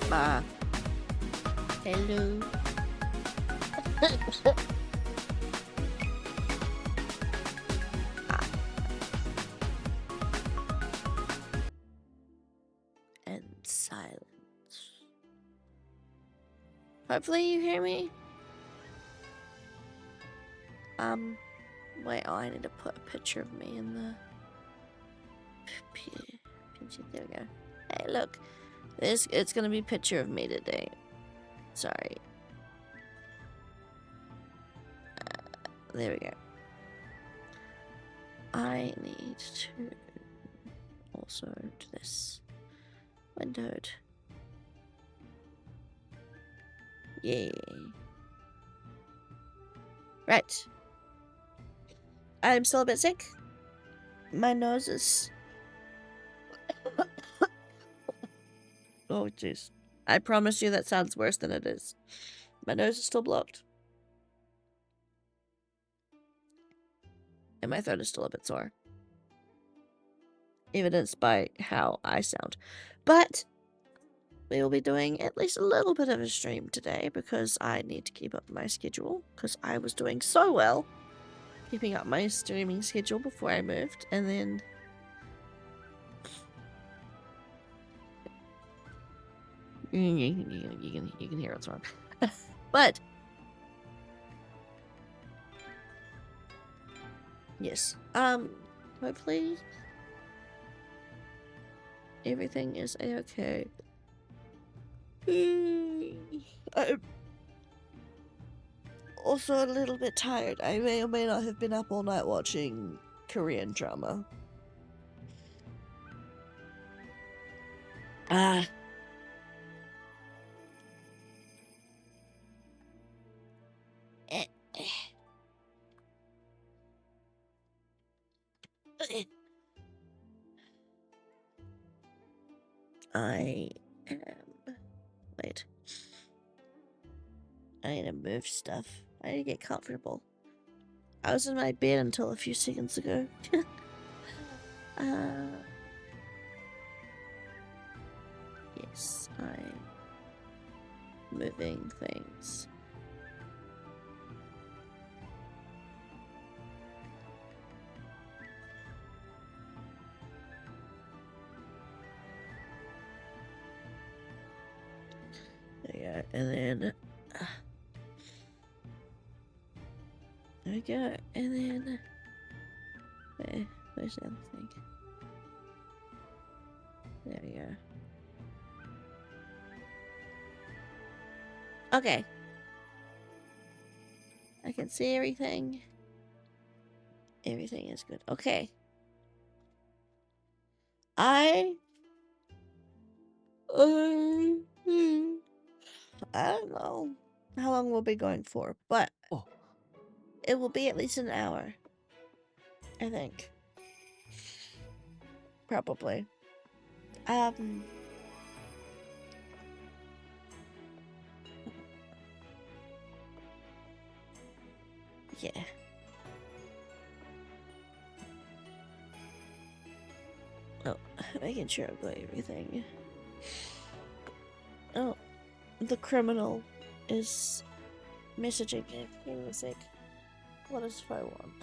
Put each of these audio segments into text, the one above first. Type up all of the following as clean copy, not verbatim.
Hello. And silence. Hopefully you hear me. Wait, I need to put a picture of me in the... There we go. Hey, look. It's gonna be a picture of me today. Sorry. There we go. I need to also do this. Windowed. Yay. Right. I'm still a bit sick. My nose is... Oh, jeez. I promise you that sounds worse than it is. My nose is still blocked. And my throat is still a bit sore. Evidenced by how I sound. But we will be doing at least a little bit of a stream today because I need to keep up my schedule because I was doing so well keeping up my streaming schedule before I moved, and then you can hear what's wrong. But yes, hopefully everything is a-okay. I'm also a little bit tired. I may or may not have been up all night watching Korean drama. I am... Wait. I need to move stuff. I need to get comfortable. I was in my bed until a few seconds ago. Yes, I'm moving things. There we go, and then there we go, and then where's the other thing? There we go. Okay. I can see everything. Everything is good. Okay. I don't know how long we'll be going for, but it will be at least an hour. I think. Probably. Yeah. Oh, making sure I've got everything. Oh, the criminal is messaging me. Give me a sec. What does Fo want?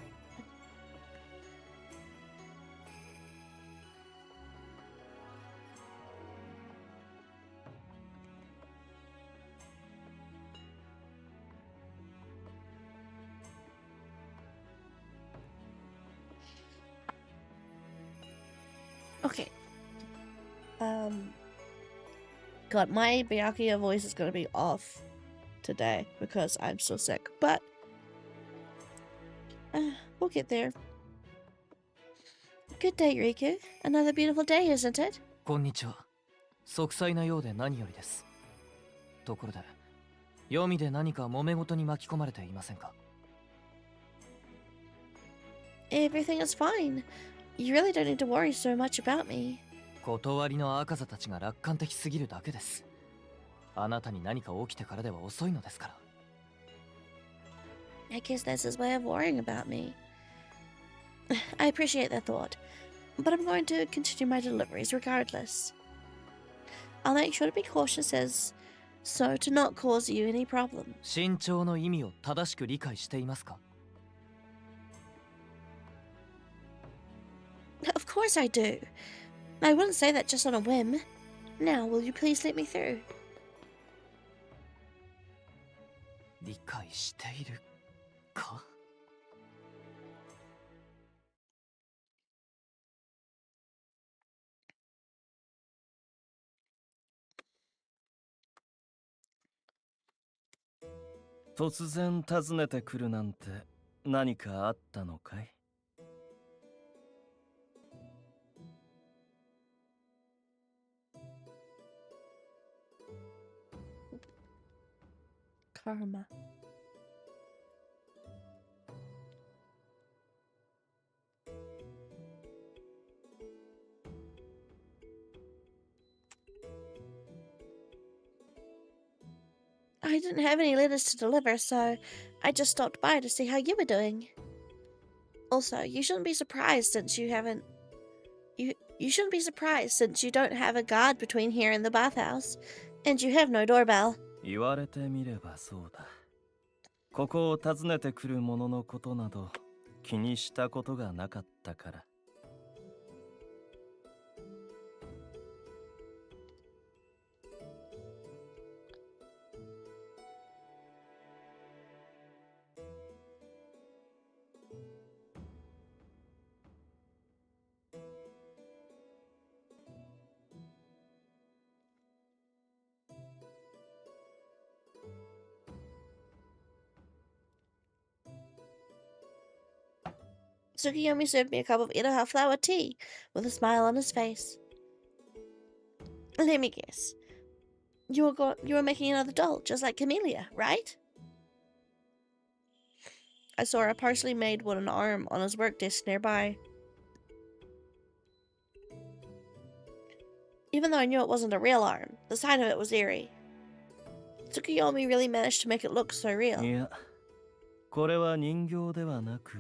Okay. God, my Byakuya voice is gonna be off today because I'm so sick, but we'll get there. Good day, Riku. Another beautiful day, isn't it? こんにちは。息災なようで何よりです。ところで、黄泉で何か揉め事に巻き込まれていませんか? Everything is fine. You really don't need to worry so much about me. 断りの赤座たちが楽観的すぎるだけです。あなたに何か起きてからでは遅いのですから。I guess that's his way of worrying about me. I appreciate that thought, but I'm going to continue my deliveries regardless. I'll make sure to be cautious as so to not cause you any problem. 身長の意味を正しく理解していますか？ Of course I do. I wouldn't say that just on a whim. Now, will you please let me through? 理解しているか？突然訪ねてくるなんて何かあったのかい？ Karma. I didn't have any letters to deliver, so I just stopped by to see how you were doing. Also, you shouldn't be surprised since you haven't. You shouldn't be surprised since you don't have a guard between here and the bathhouse, and you have no doorbell. 言われてみればそうだ。ここを訪ねてくる者のことなど気にしたことがなかったから。Tsukiyomi served me a cup of Idaho flower tea with a smile on his face. Let me guess. You were making another doll, just like Camellia, right? I saw a partially made wooden arm on his work desk nearby. Even though I knew it wasn't a real arm, the sight of it was eerie. Tsukiyomi really managed to make it look so real. いや、これは人形ではなく、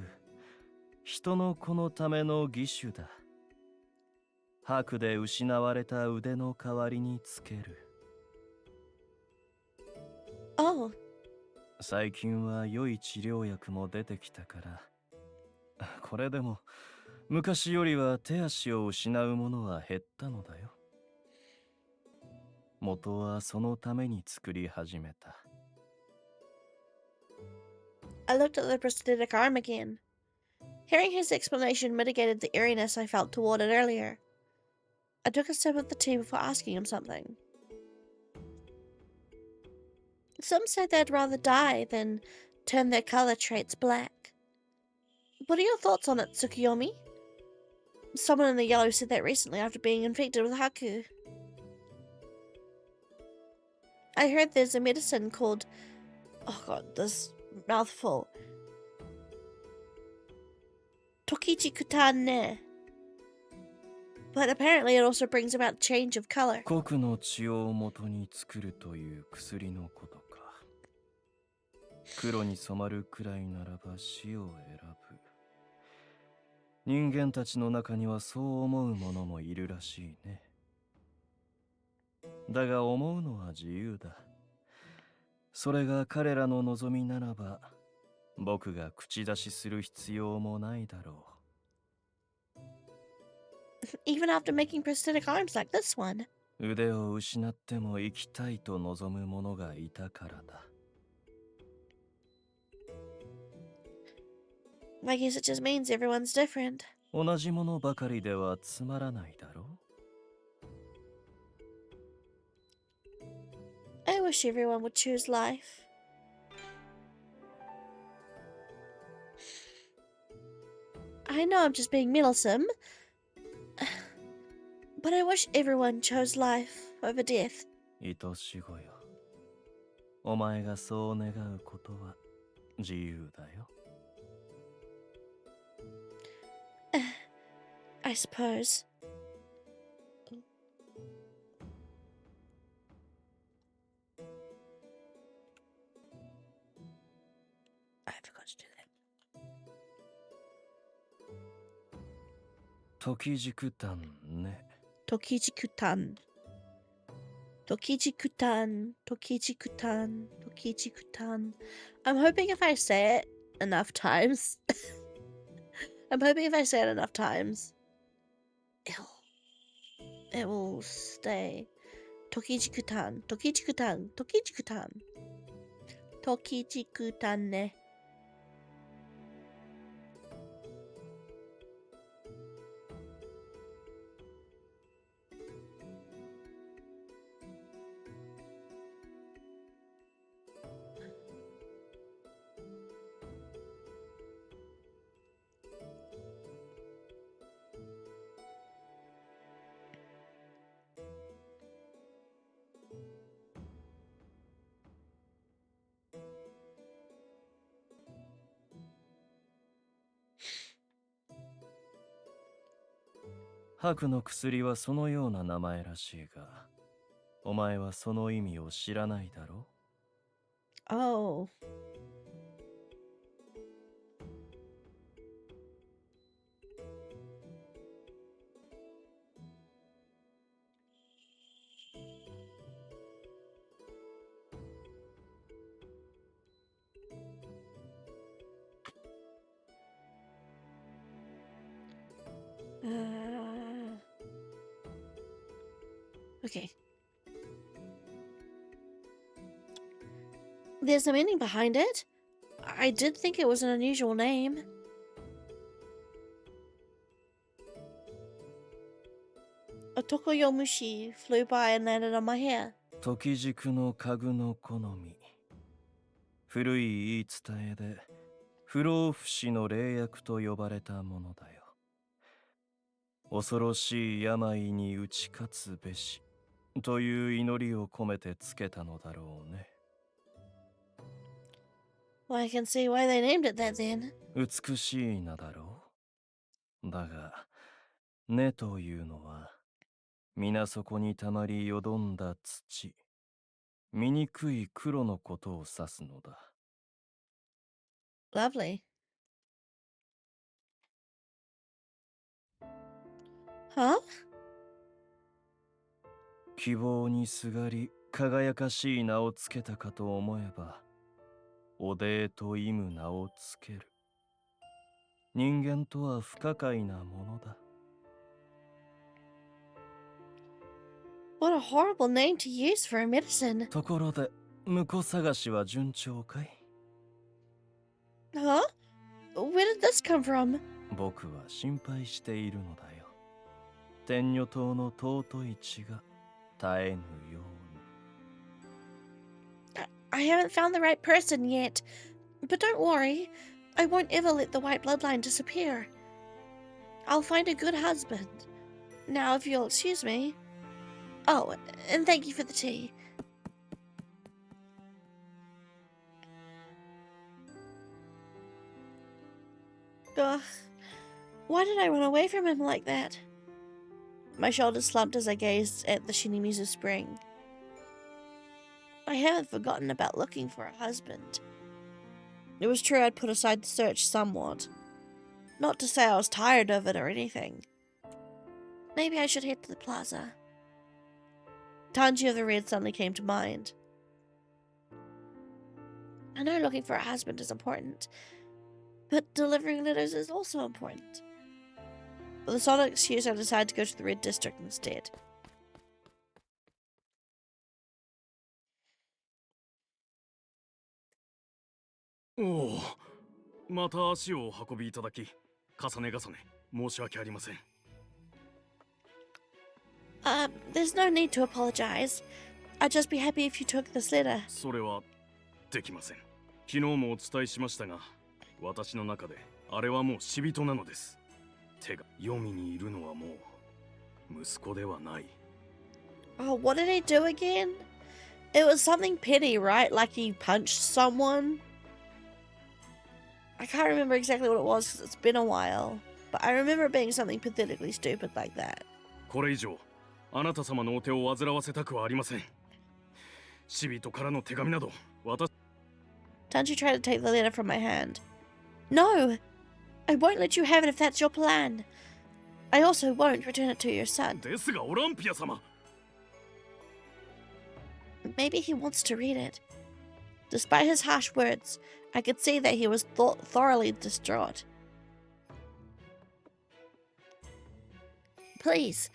人の子のための義手だ。白で失われた腕の代わりにつける。Oh. 最近は良い治療薬も出てきたから、これでも昔よりは手足を失うものは減ったのだよ。元はそのために作り始めた。I looked at the prosthetic arm again. Hearing his explanation mitigated the eeriness I felt toward it earlier. I took a sip of the tea before asking him something. Some say they'd rather die than turn their color traits black. What are your thoughts on it, Tsukiyomi? Someone in the yellow said that recently after being infected with Haku. I heard there's a medicine called... Oh god, this mouthful. Tokichikutan ne. But apparently it also brings about change of color. 黒の血を元に作るという薬のことか。黒に染まるくらいならば死を選ぶ。人間たちの中にはそう思う者もいるらしいね。だが思うのは自由だ。それが彼らの望みならば、僕が口出しする必要もないだろう。Even after making prosthetic arms like this one. 腕を失っても生きたいと望む者がいたからだ。I guess it just means everyone's different. 同じものばかりではつまらないだろう。I wish everyone would choose life. I know I'm just being meddlesome, but I wish everyone chose life over death. 愛し子よ。お前がそう願うことは自由だよ。I suppose. I forgot to do that. 時軸炭ね。Tokijikutan. Tokichi-kutan, Tokichi-kutan, Tokichi-kutan. I'm hoping if I say it enough times, it will stay. Tokichi-kutan, Tokichi-kutan, Tokichi-kutan. Tokichi-kutan ne.白の薬はそのような名前らしいが、お前はその意味を知らないだろう。 Oh. Okay. There's a meaning behind it. I did think it was an unusual name. A tokoyomushi flew by and landed on my hair. 時軸の家具の好み。古い言い伝えで不老不死の霊薬と呼ばれたものだよ。恐ろしい病に打ち勝つべしという祈りを込めてつけたのだろうね。Well, I can see why they named it that then. 美しい名だろう。だが、根というのは皆そこにたまりよどんだ土、醜い黒のことを指すのだ。Lovely. Huh? 希望にすがり輝かしい名をつけたかと思えば、おでえと意む名をつける。人間とは不可解なものだ。What a horrible name to use for a medicine. ところで、婿探しは順調かい？ Huh? Where did this come from? 僕は心配しているのだよ。天女島の尊い血が絶えぬように。I haven't found the right person yet. But don't worry. I won't ever let the white bloodline disappear. I'll find a good husband. Now, if you'll excuse me. Oh, and thank you for the tea. Ugh. Why did I run away from him like that? My shoulders slumped as I gazed at the Shinimizu spring. I haven't forgotten about looking for a husband. It was true I'd put aside the search somewhat. Not to say I was tired of it or anything. Maybe I should head to the plaza. Tanji of the Red suddenly came to mind. I know looking for a husband is important, but delivering letters is also important. With a solid excuse, I decided to go to the Red District instead. おお、また足をお運びいただき、重ね重ね申し訳ありません。There's no need to apologize. I'd just be happy if you took this letter. それはできません。昨日もお伝えしましたが、私の中であれはもう死人なのです。手が黄泉にいるのはもう息子ではない。Oh, what did he do again? It was something petty, right? Like he punched someone? I can't remember exactly what it was because it's been a while. But I remember it being something pathetically stupid like that. これ以上あなた様のお手を煩わせたくはありません。死人からの手紙など私 Tanji tried to take the letter from my hand. No! I won't let you have it if that's your plan. I also won't return it to your son. ですがオランピア様。maybe he wants to read it. Despite his harsh words, I could see that he was thoroughly distraught. Please,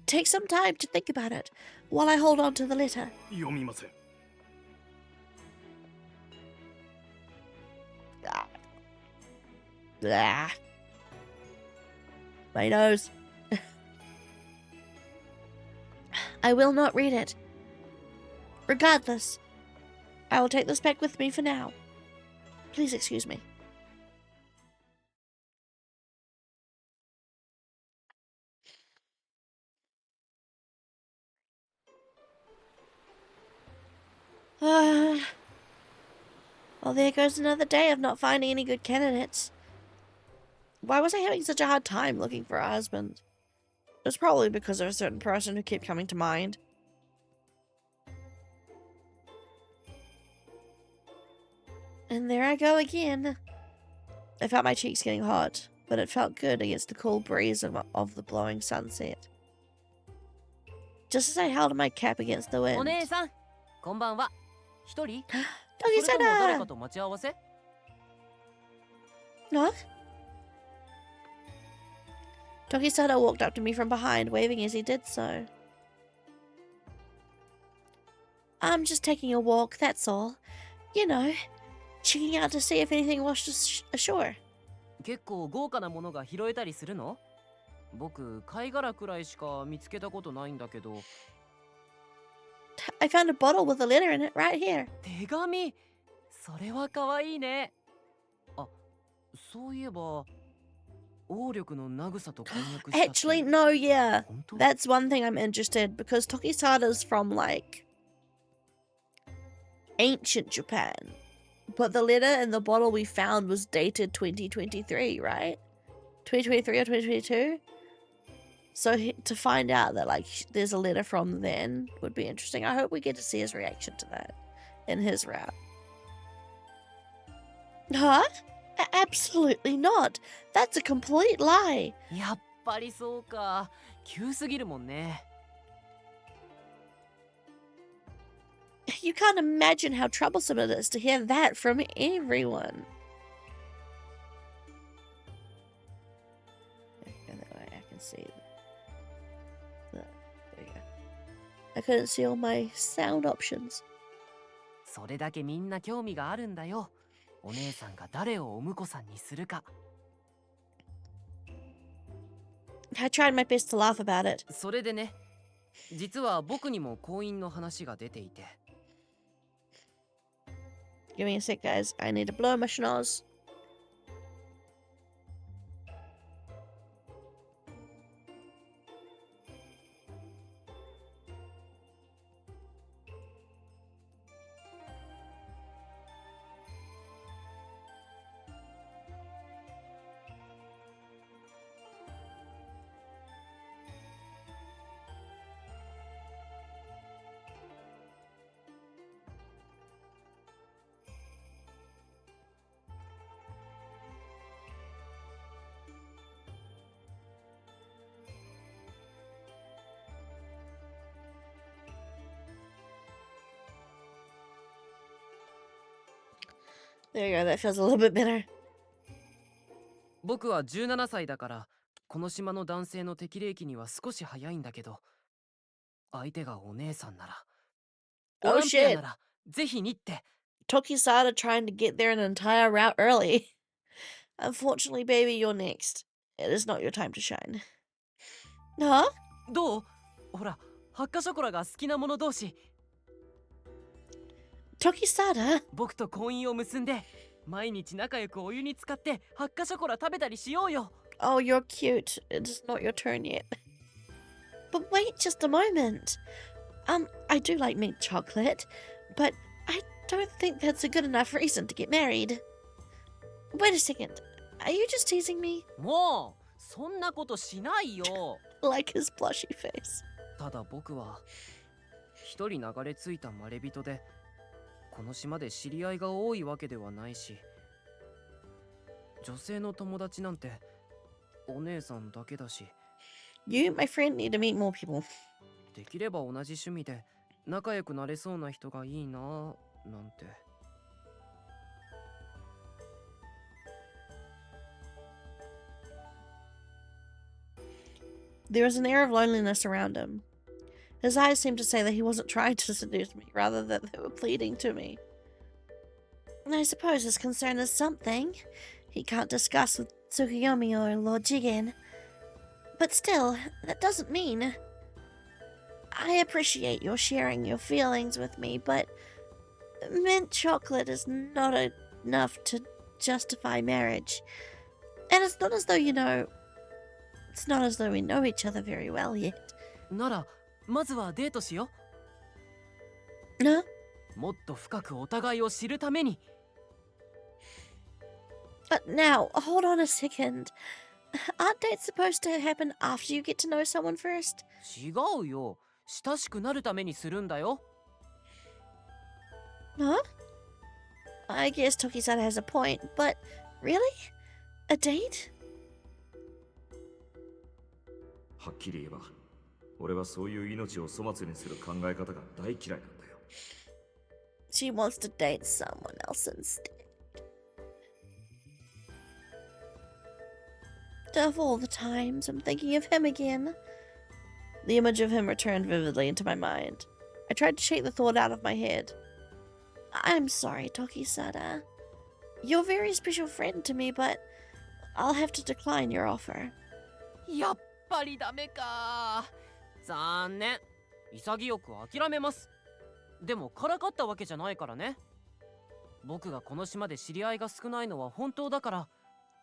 take some time to think about it while I hold on to the letter. 読みません。 Blah. My nose. I will not read it. Regardless, I will take this back with me for now. Please excuse me. Well, there goes another day of not finding any good candidates. Why was I having such a hard time looking for a husband? It was probably because of a certain person who kept coming to mind. And there I go again. I felt my cheeks getting hot, but it felt good against the cool breeze of the blowing sunset. Just as I held my cap against the wind. お姉さん、こんばんは。一人？ Doggy それとも誰 Sada! かと待ち合わせ？ No? Doggy Sada walked up to me from behind, waving as he did so. I'm just taking a walk, that's all. You know, checking out to see if anything washed ashore. 結構豪華なものが拾えたりするの？僕、貝殻くらいしか見つけたことないんだけど。 I found a bottle with a letter in it right here. 手紙？それは可愛いね。あ、そういえば、王力の慰と婚約したって。 Actually, no, yeah. 本当？ That's one thing I'm interested because Tokisada's from like ancient Japan. But the letter in the bottle we found was dated 2023, right? 2023 or 2022? So to find out that like there's a letter from then would be interesting. I hope we get to see his reaction to that in his route. Huh? Absolutely not. That's a complete lie. やっぱりそうか。急すぎるもんね。 You can't imagine how troublesome it is to hear that from everyone. Okay, that way I can see. There we go. I couldn't see all my sound options. それだけみんな興味があるんだよ。お姉さんが誰をお婿さんにするか。 I tried my best to laugh about it. それでね、実は僕にも婚姻の話が出ていて。 Give me a sec, guys. I need to blow my schnoz. There you go. That feels a little bit better. 僕は17歳だから、この島の男性の適齢期には少し早いんだけど、相手がお姉さんなら、 Oh オリンピア shit. ならぜひにって。 Tokisada trying to get there an entire route early. Unfortunately, baby, you're next. It is not your time to shine. Huh? どう？ほら、ハッカショコラが好きな者同士。 Tokisada? 僕と婚姻を結んで、毎日仲良くお湯に浸かってハッカショコラ食べたりしようよ。 Oh, you're cute. It's not your turn yet. But wait just a moment. I do like mint chocolate, but I don't think that's a good enough reason to get married. Wait a second. Are you just teasing me? もうそんなことしないよ。 Like his blushy face. ただ僕は一人流れ着いたまれびとで、この島で知り合いが多いわけではないし、女性の友達なんてお姉さんだけだし、 You, my friend, need to meet more people. できれば同じ趣味で仲良くなれそうな人がいいななんて。There was an air of loneliness around him. His eyes seemed to say that he wasn't trying to seduce me, rather that they were pleading to me. I suppose his concern is something he can't discuss with Tsukuyomi or Lord Jigen. But still, that doesn't mean... I appreciate your sharing your feelings with me, but mint chocolate is not enough to justify marriage. And it's not as though, it's not as though we know each other very well yet. なら、まずはデートしよ No? う。もっと深くお互いを知るために。But now, hold on a second. Aren't dates supposed to happen after you get to know someone first? 違うよ。親しくなるためにするんだよ。Huh? I guess Toki-san has a point, but really? A date? はっきり言えば、俺はそういう命を粗末にする考え方が大嫌いなんだよ。She wants to date someone else instead. Of all the times, I'm thinking of him again. The image of him returned vividly into my mind. I tried to shake the thought out of my head. I'm sorry, Toki-sana. You're a very special friend to me, but I'll have to decline your offer. やっぱりダメか。残念。潔く諦めます。でもからかったわけじゃないからね。僕がこの島で知り合いが少ないのは本当だから、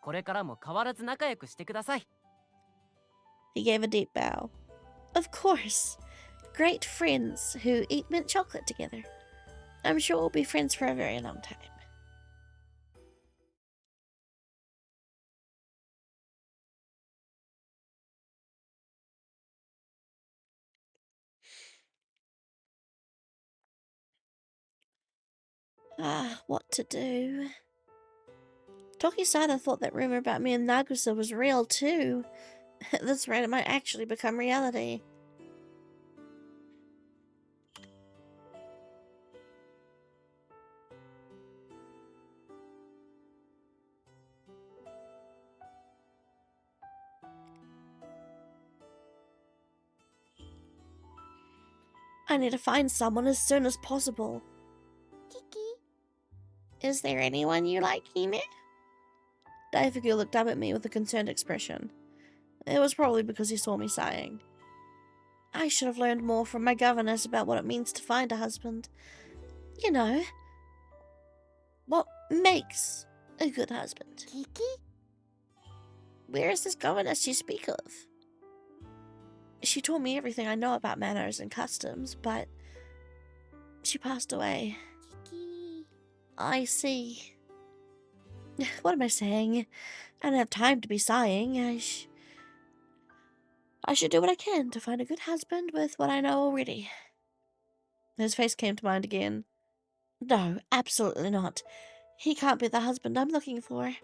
これからも変わらず仲良くしてください。He gave a deep bow. Of course. Great friends who eat mint chocolate together. I'm sure we'll be friends for a very long time. What to do? Toki-sana thought that rumor about me and Nagusa was real too. At this rate, it might actually become reality. I need to find someone as soon as possible. Kiki? Is there anyone you like, Hime? Daifuku looked up at me with a concerned expression. It was probably because he saw me sighing. I should have learned more from my governess about what it means to find a husband. You know, what makes a good husband. Kiki? Where is this governess you speak of? She taught me everything I know about manners and customs, but she passed away. Kiki. I see. What am I saying? I don't have time to be sighing. I should do what I can to find a good husband with what I know already. His face came to mind again. No, absolutely not. He can't be the husband I'm looking for.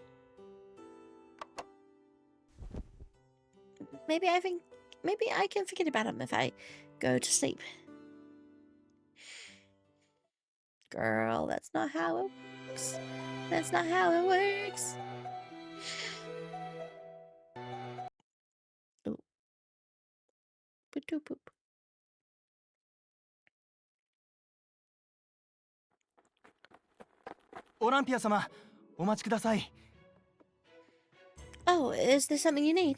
Maybe I can forget about him if I go to sleep. Girl, that's not how it works. That's not how it works. Oh. Poop. オランピア様、お待ちください。Oh, is there something you need?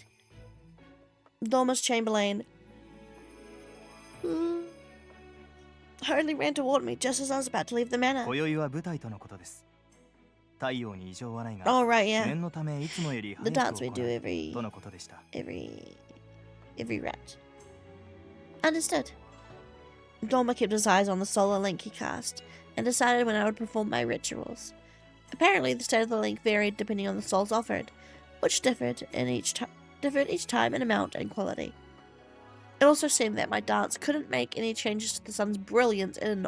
Dormus Chamberlain hurriedly ran toward me just as I was about to leave the manor. 今宵は舞台とのことです。太陽に異常はないが、 Oh, right, yeah. 念のためいつもより The 早 dance く we 行 do うとのことでした。every route. Understood. Dorma kept his eyes on the solar link he cast and decided when I would perform my rituals. Apparently, the state of the link varied depending on the souls offered, which differed each time in amount and quality. It also seemed that my dance couldn't make any changes to the sun's brilliance in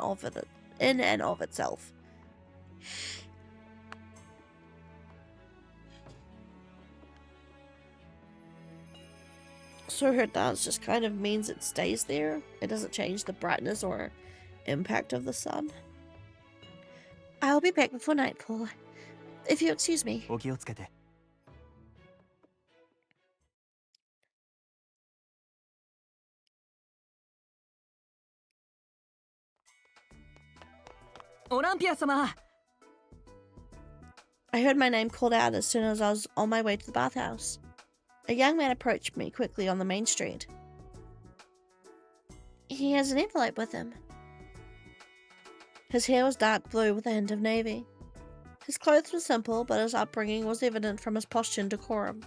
and of itself. So her dance just kind of means it stays there. It doesn't change the brightness or impact of the sun. I'll be back before nightfall. If you excuse me. お気をつけて。オランピア様 I heard my name called out as soon as I was on my way to the bathhouse. A young man approached me quickly on the main street. He has an envelope with him. His hair was dark blue with a hint of navy. His clothes were simple, but his upbringing was evident from his posture and decorum.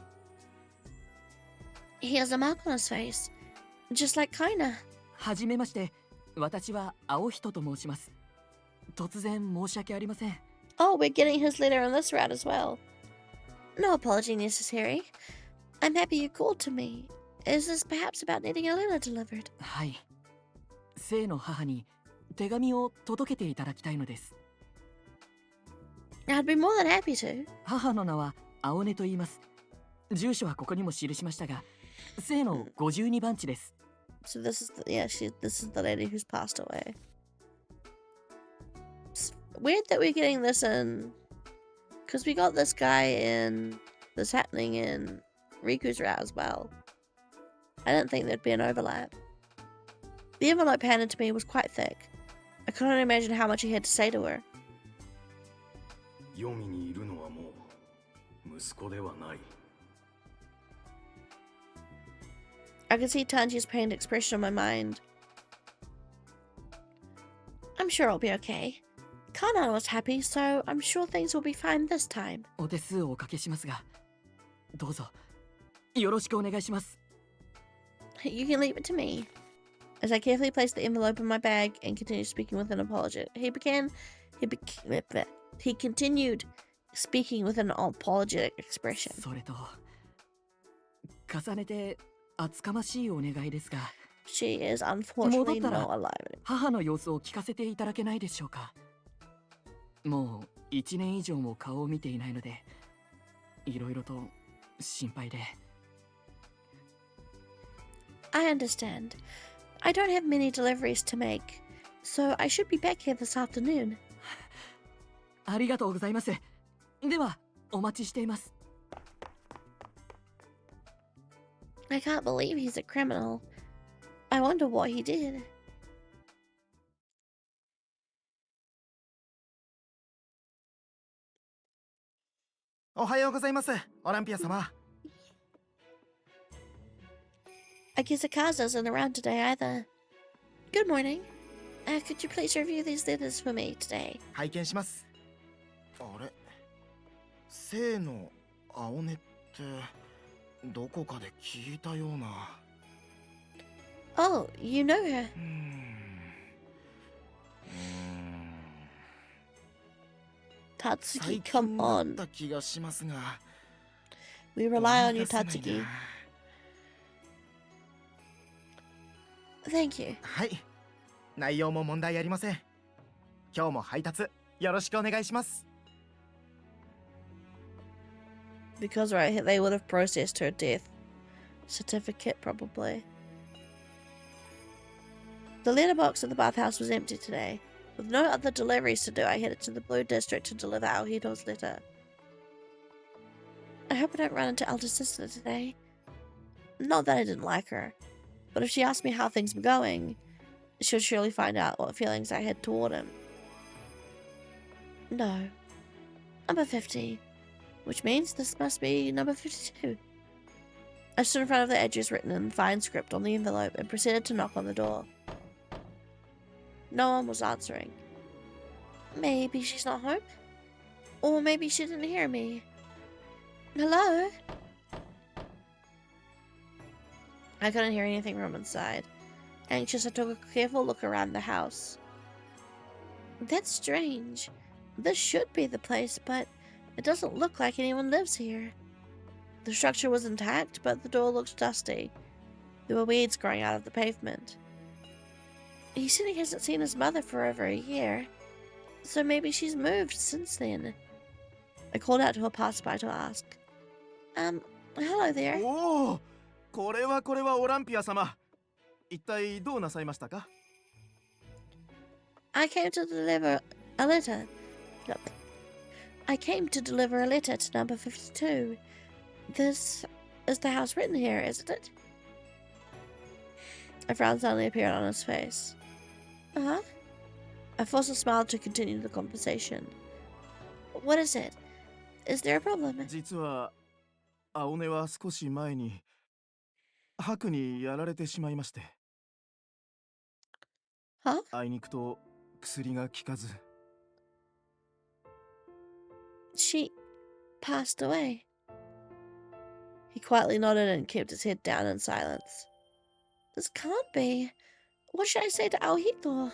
He has a mark on his face, just like Kaina. はじめまして。私は青人と申します。突然申し訳ありません。Oh, we're getting his letter on this route as well. No apology necessary. I'm happy you called to me. Is this perhaps about needing a letter delivered? はい。生の母に手紙を届けていただきたいのです。I'd be more than happy to. 母の名は青根と言います。住所はここにも記しましたが、生の52番地です。So this is this is the lady who's passed away. It's weird that we're getting this in, because we got this guy in, this happening in Riku's route as well. I didn't think there'd be an overlap. The envelope handed to me was quite thick. I could only imagine how much he had to say to her. 黄泉にいるのはもう息子ではない。I could see Tanji's pained expression on my mind. I'm sure I'll be okay. Kanan was happy, so I'm sure things will be fine this time. お手数をおかけしますが、どうぞよろしくお願いします。You can leave it to me. As I carefully placed the envelope in my bag and continued speaking with an apology, he continued speaking with an apologetic expression. それと重ねて厚かましいお願いですが、 She is unfortunately 戻ったら not alive. 母の様子を聞かせていただけないでしょうか。もう1年以上も顔を見ていないので、いろいろと心配で。I understand. I don't have many deliveries to make, so I should be back here this afternoon. ありがとうございます。ではお待ちしています。 I can't believe he's a criminal. I wonder what he did. おはようございます、オランピア様。I guess Akaza isn't around today either. Good morning. Could you please review these letters for me today? 拝見します。あれ、生の青根ってどこかで聞いたような。Oh, you know her. 最 Tatsuki, 近 come だっ on. た気がしますが。 We rely on you, 思い出せないな Tatsuki. Thank you. はい。内容も問題ありません。今日も配達よろしくお願いします。 Because, right, they would have processed her death certificate, probably. The letterbox at the bathhouse was empty today. With no other deliveries to do, I headed to the Blue District to deliver Aohito's letter. I hope I don't run into Elder Sister today. Not that I didn't like her, but if she asked me how things were going, she'd surely find out what feelings I had toward him. No. Number 50. Which means this must be number 52. I stood in front of the address written in fine script on the envelope and proceeded to knock on the door. No one was answering. Maybe she's not home? Or maybe she didn't hear me. Hello? I couldn't hear anything from inside. Anxious, I took a careful look around the house. That's strange. This should be the place, but it doesn't look like anyone lives here. The structure was intact, but the door looked dusty. There were weeds growing out of the pavement. He said he hasn't seen his mother for over a year, so maybe she's moved since then. I called out to a passerby to ask. Hello there. おお、これはオランピア様。一体どうなさいましたか？ I came to deliver a letter. Look, I came to deliver a letter to number 52. This is the house written here, isn't it? A frown suddenly appeared on his face. Uh-huh. I forced a smile to continue the conversation. What is it? Is there a problem? 実は青根は少し前に白にやられてしまいまして。 Huh? あいにくと薬が効かず。 She passed away. He quietly nodded and kept his head down in silence. This can't be. What should I say to Aohito?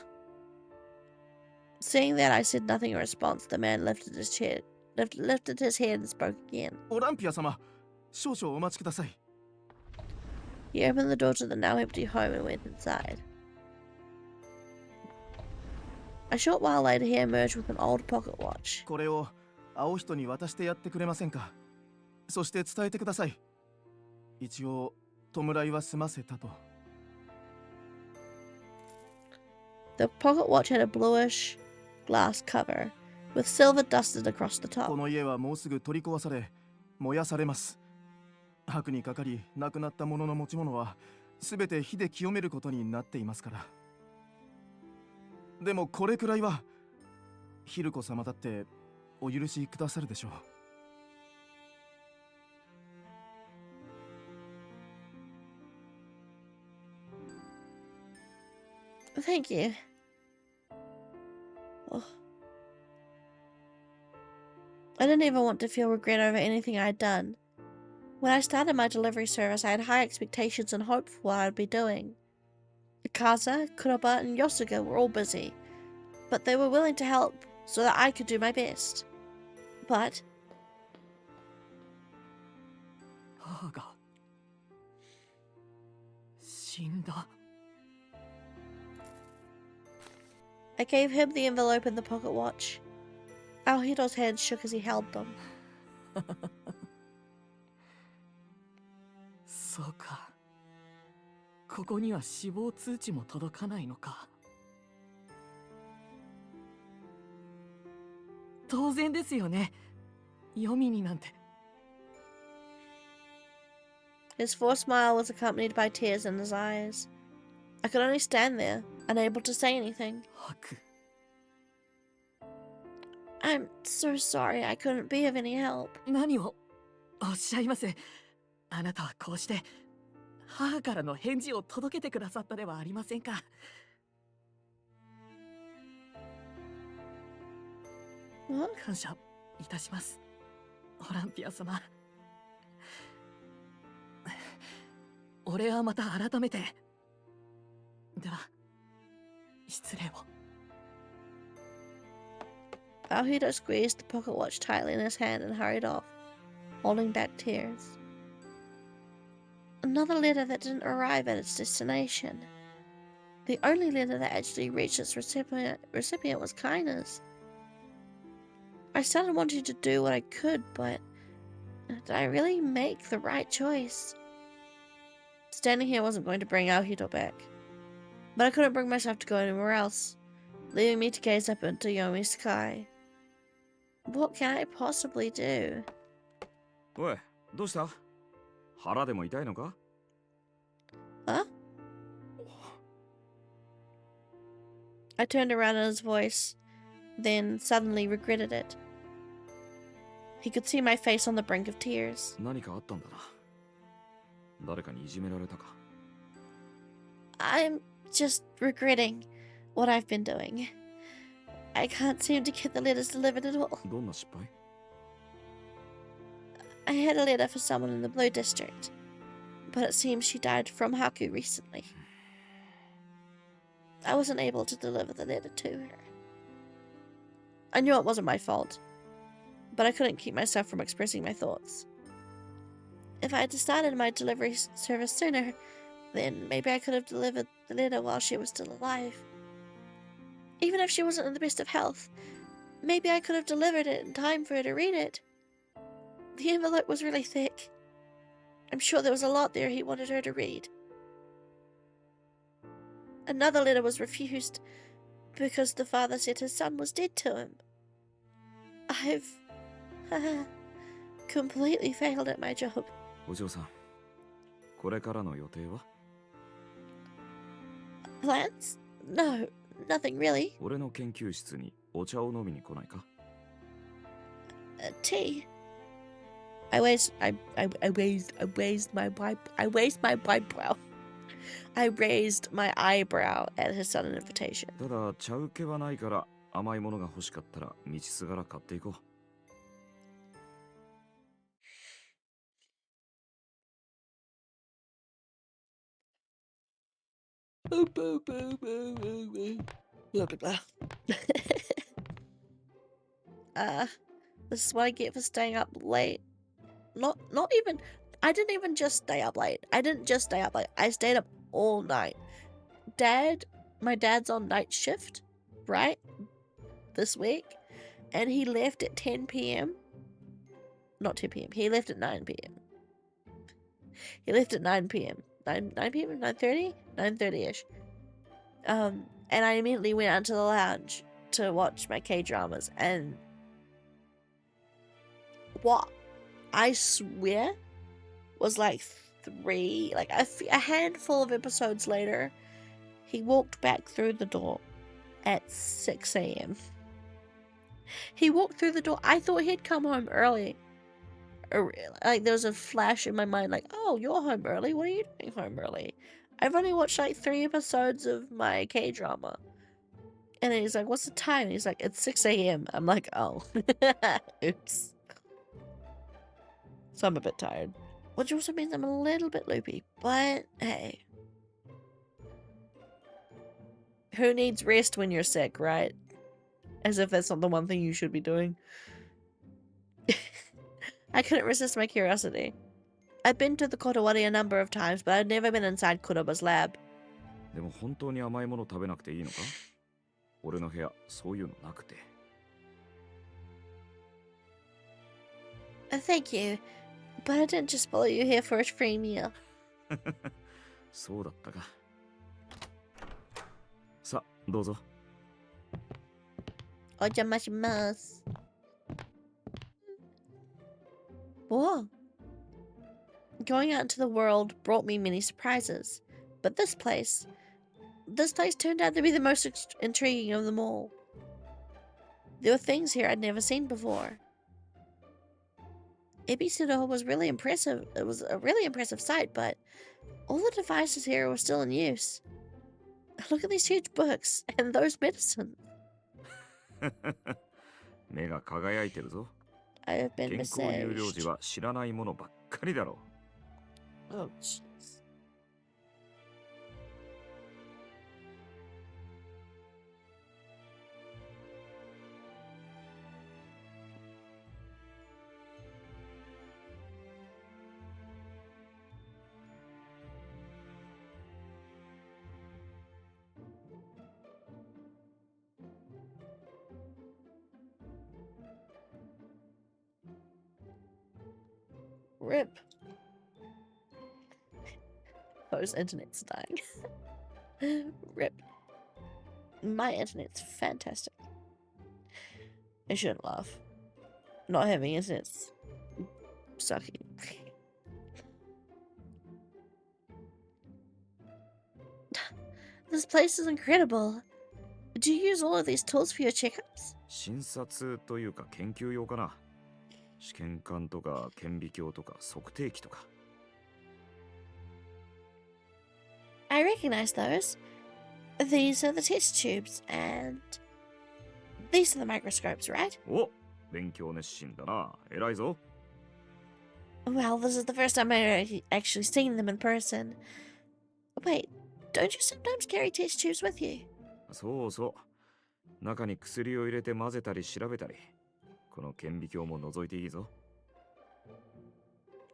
Seeing that I said nothing in response, the man lifted his head and spoke again. オランピア様、少々お待ちください。 He opened the door to the now empty home and went inside. A short while later, he emerged with an old pocket watch. これを青人に渡してやってくれませんか。そして伝えてください。一応弔いは済ませたと。 The pocket watch had a bluish glass cover with silver dusted across the こ top. の家はもうすぐ取り壊され燃やされます。白にかかり亡くなった者の持ち物はすべて火で清めることになっていますから。でもこれくらいはヒルコ様だってお許しくださるでしょう。 Thank you. Oh. I didn't even want to feel regret over anything I had done. When I started my delivery service, I had high expectations and hope for what I would be doing. Akaza, Kuroba, and Yosuga were all busy, but they were willing to help so that I could do my best. But 母が死んだ。 I gave him the envelope and the pocket watch. Aohito's head shook as he held them. そうか。ここには死亡通知も届かないのか。当然ですよね。読みになんて。 His forced smile was accompanied by tears in his eyes. I could only stand there, unable to say anything. 白。 I'm so sorry I couldn't be of any help. 何をおっしゃいます。あなたはこうして母からの返事を届けてくださったではありませんか。 Huh? 感謝いたします。オランピア様。俺はまた改めて。では、失礼を。 Aohito squeezed the pocket watch tightly in his hand and hurried off, holding back tears. Another letter that didn't arrive at its destination. The only letter that actually reached its recipient was Kaina's. I started wanting to do what I could, but did I really make the right choice? Standing here wasn't going to bring Aohito back, but I couldn't bring myself to go anywhere else, leaving me to gaze up into Yomi's sky. What can I possibly do? おい、どうした？腹でも痛いのか？ Huh? I turned around at his voice, then suddenly regretted it. He could see my face on the brink of tears. 何かあったんだな。誰かにいじめられたか。 I'm just regretting what I've been doing. I can't seem to get the letters delivered at all. どんな失敗？ I had a letter for someone in the Blue District, but it seems she died from Haku recently. I wasn't able to deliver the letter to her. I knew it wasn't my fault, but I couldn't keep myself from expressing my thoughts. If I had started my delivery service sooner, then maybe I could have delivered the letter while she was still alive. Even if she wasn't in the best of health, maybe I could have delivered it in time for her to read it. The envelope was really thick. I'm sure there was a lot there he wanted her to read. Another letter was refused, because the father said his son was dead to him. I've completely failed at my job. お嬢さん、これからの予定は？ Plans? No, nothing really. 俺の研究室にお茶を飲みに来ないか？ Tea. I raised my eyebrow. I raised my eyebrow at his sudden invitation. ただ茶受けはないから甘いものが欲しかったら道すがら買っていこう。Boo, boo, boo, boo, boo, boo. Blah, blah, blah. This is what I get for staying up late. Not even. I didn't even just stay up late. I didn't just stay up late. I stayed up all night. My dad's on night shift, right? This week, and he left at 10 p.m. Not 10 p.m. He left at 9 p.m. He left at 9 p.m. 9 p.m. 9:30? 9:30ish. And I immediately went out to the lounge to watch my K-dramas, and what I swear was like a handful of episodes later, he walked back through the door at 6 a.m. He walked through the door. I thought he'd come home early. Like, there was a flash in my mind, like, oh, you're home early? What are you doing home early? I've only watched like 3 episodes of my K-drama. And then he's like, what's the time? And he's like, it's 6 a.m. I'm like, oh. Oops. So I'm a bit tired. Which also means I'm a little bit loopy. But, hey. Who needs rest when you're sick, right? As if that's not the one thing you should be doing. I couldn't resist my curiosity. I've been to the Kotowari a number of times, but I've never been inside Kuroba's lab. でも本当に甘いもの食べなくていいのか？俺の部屋そういうのなくて。Thank you, but I didn't just follow you here for a free meal. そうだったか。さあ、どうぞ。Ojamashimashima. Whoa. Going out into the world brought me many surprises, but this place turned out to be the most intriguing of them all. There were things here I'd never seen before. Ebisudo was really impressive. It was a really impressive sight, but all the devices here were still in use. Look at these huge books and those medicines. 目が輝いてるぞ。 I have been 健康有料児 massaged. は知らないものばっかりだろ Oh, jeez. Rip. Whose internet's dying. Rip. My internet's fantastic. I shouldn't laugh. Not having internet's sucky. This place is incredible. Do you use all of these tools for your checkups? 診察というか研究用かな。試験管とか顕微鏡とか測定器とか。 I recognize those. These are the test tubes, and these are the microscopes, right? お、勉強熱心だな。偉いぞ。 Well, this is the first time I've actually seen them in person. Wait, don't you sometimes carry test tubes with you? そうそう。中に薬を入れて混ぜたり調べたり。この顕微鏡も覗いていいぞ。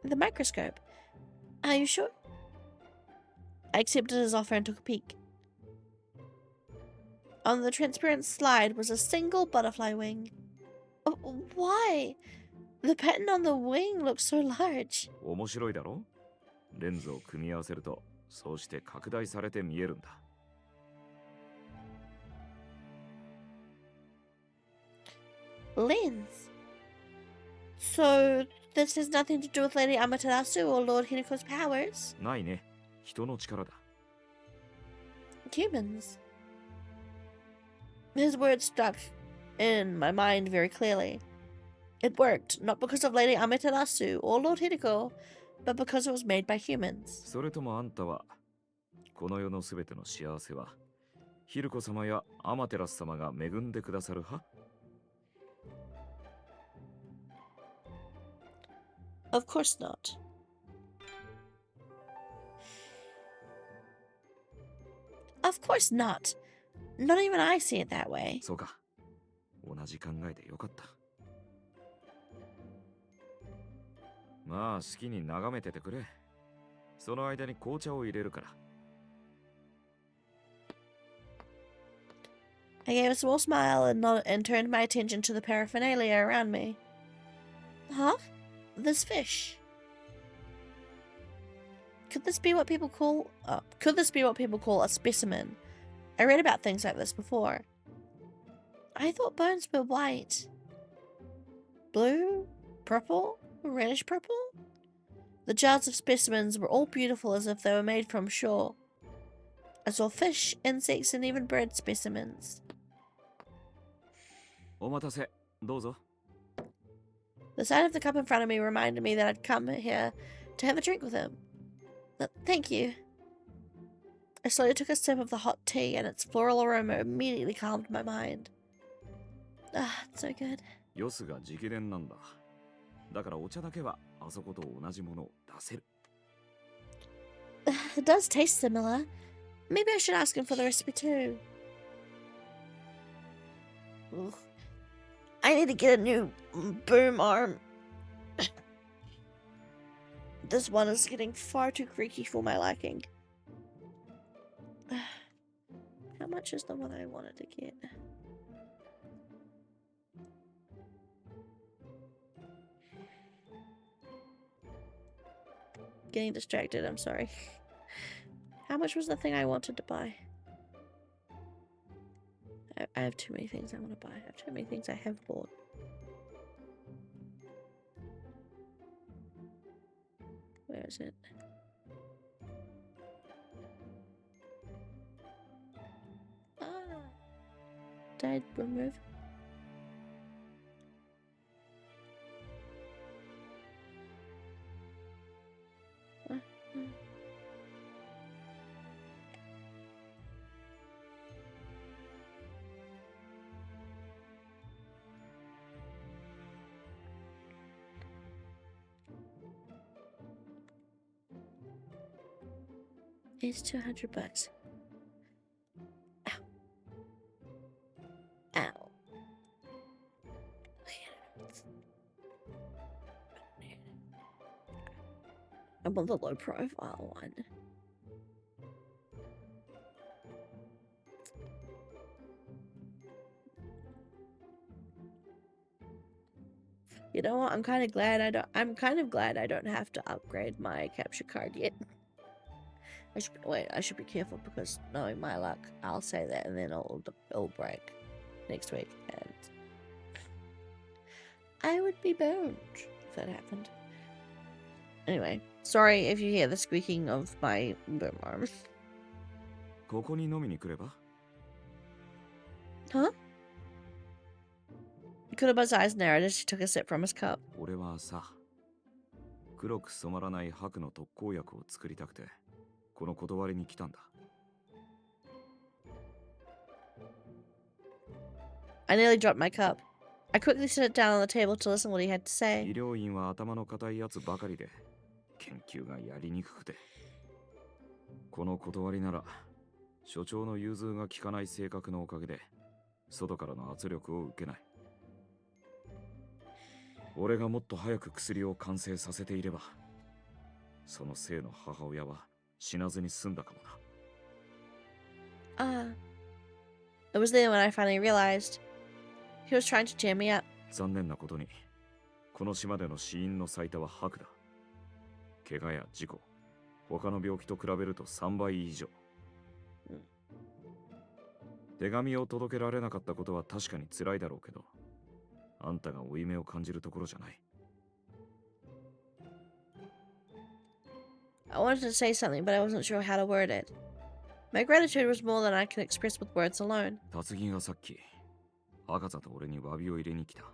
The microscope. Are you sure? I accepted his offer and took a peek. On the transparent slide was a single butterfly wing. Oh, why? The pattern on the wing looks so large. 面白いだろ？レンズを組み合わせると、そうして拡大されて見えるんだ。Lens. So this has nothing to do with Lady Amaterasu or Lord Hinako's powers? ないね。人の力だ。Humans. His words stuck in my mind very clearly. It worked, not because of Lady Amaterasu or Lord Hinako, but because it was made by humans. それともあんたは、この世のすべての幸せは、ヒルコ様やアマテラス様が恵んでくださる派？ Of course not. Of course not. Not even I see it that way. そうか。同じ考えでよかった。まあ、好きに眺めててくれ。その間に紅茶を入れるから。I gave a small smile and turned my attention to the paraphernalia around me. Huh? This fish. Could this be what people call a specimen? I read about things like this before. I thought bones were white. Blue? Purple? Reddish purple? The jars of specimens were all beautiful as if they were made from shore. I saw fish, insects, and even bird specimens. お待たせ。どうぞ。 The sight of the cup in front of me reminded me that I'd come here to have a drink with him. Thank you. I slowly took a sip of the hot tea, and its floral aroma immediately calmed my mind. Ah, it's so good. ヨスが直伝なんだ。だからお茶だけはあそこと同じものを出せる。It does taste similar. Maybe I should ask him for the recipe too. Ugh. I need to get a new boom arm. This one is getting far too creaky for my liking. How much is the one I wanted to get? Getting distracted, I'm sorry. How much was the thing I wanted to buy? I have too many things I want to buy. I have too many things I have bought. Where is it? Ah. Did I remove? It's $200. Ow. Ow. I want the low profile one. You know what? I'm kind of glad I don't have to upgrade my capture card yet. I should be careful because knowing my luck, I'll say that and then it'll break next week and I would be boned if that happened. Anyway, sorry if you hear the squeaking of my boom arm. ここに飲みに来れば？ Huh? Kuroba's eyes narrowed as she took a sip from his cup. 俺はさ、黒く染まらない白の特効薬を作りたくて、この断りに来たんだ。I nearly dropped my cup. I quickly set it down on the table to listen to what he had to say. 医療院は頭の固いやつばかりで、研究がやりにくくて。この断りなら、所長の融通が利かない性格のおかげで、外からの圧力を受けない。俺がもっと早く薬を完成させていれば、その生の母親は死なずに済んだかもな。It was then when I finally realized he was trying to cheer me up. 残念なことに、この島での死因の最多は白だ。怪我や事故、他の病気と比べると3倍以上。手紙を届けられなかったことは確かに辛いだろうけど、あんたが負い目を感じるところじゃない。I wanted to say something, but I wasn't sure how to word it. My gratitude was more than I can express with words alone. 達木がさっき、赤座と俺に詫びを入れに来た。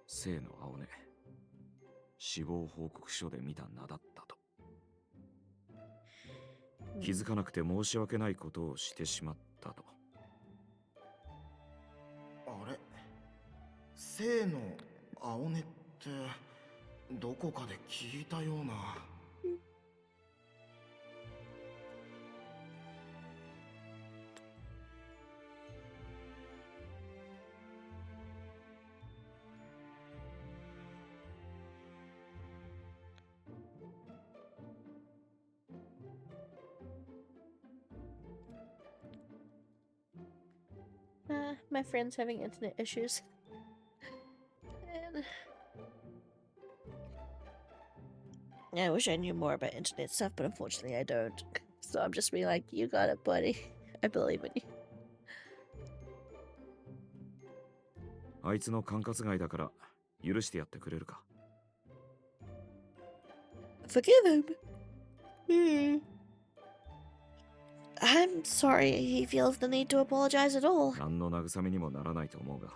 生の青根、死亡報告書で見た名だったと。気づかなくて申し訳ないことをしてしまったと。あれ、生の青根ってどこかで聞いたような。My friend's having internet issues. And I wish I knew more about internet stuff, but unfortunately I don't. So I'm just being like, you got it, buddy. I believe in you. あいつの管轄外だから許してやってくれるか。Forgive him. I'm sorry he feels the need to apologize at all. 何の慰めにもならないと思うが、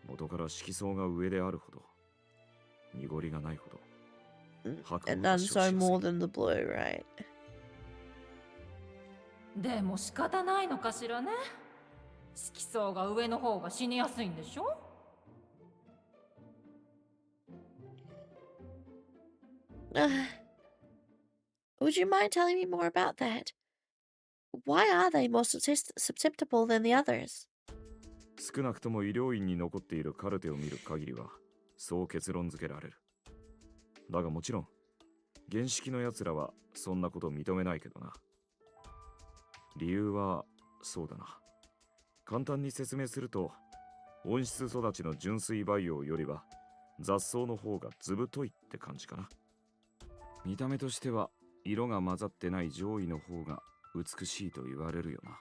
元から色相が上であるほど、濁りがないほど、 And none so more than the blue, right? でも仕方ないのかしらね。色相が上の方が死にやすいんでしょ。Would you mind telling me more about that? Why are they more susceptible than the others? 少なくとも医療院に残っているカルテを見る限りはそう結論付けられる。だがもちろん原式のやつらはそんなこと認めないけどな。理由はそうだな。簡単に説明すると、温室育ちの純粋培養よりは雑草の方がずぶといって感じかな。見た目としては色が混ざってない上位の方が美しいと言われるよな。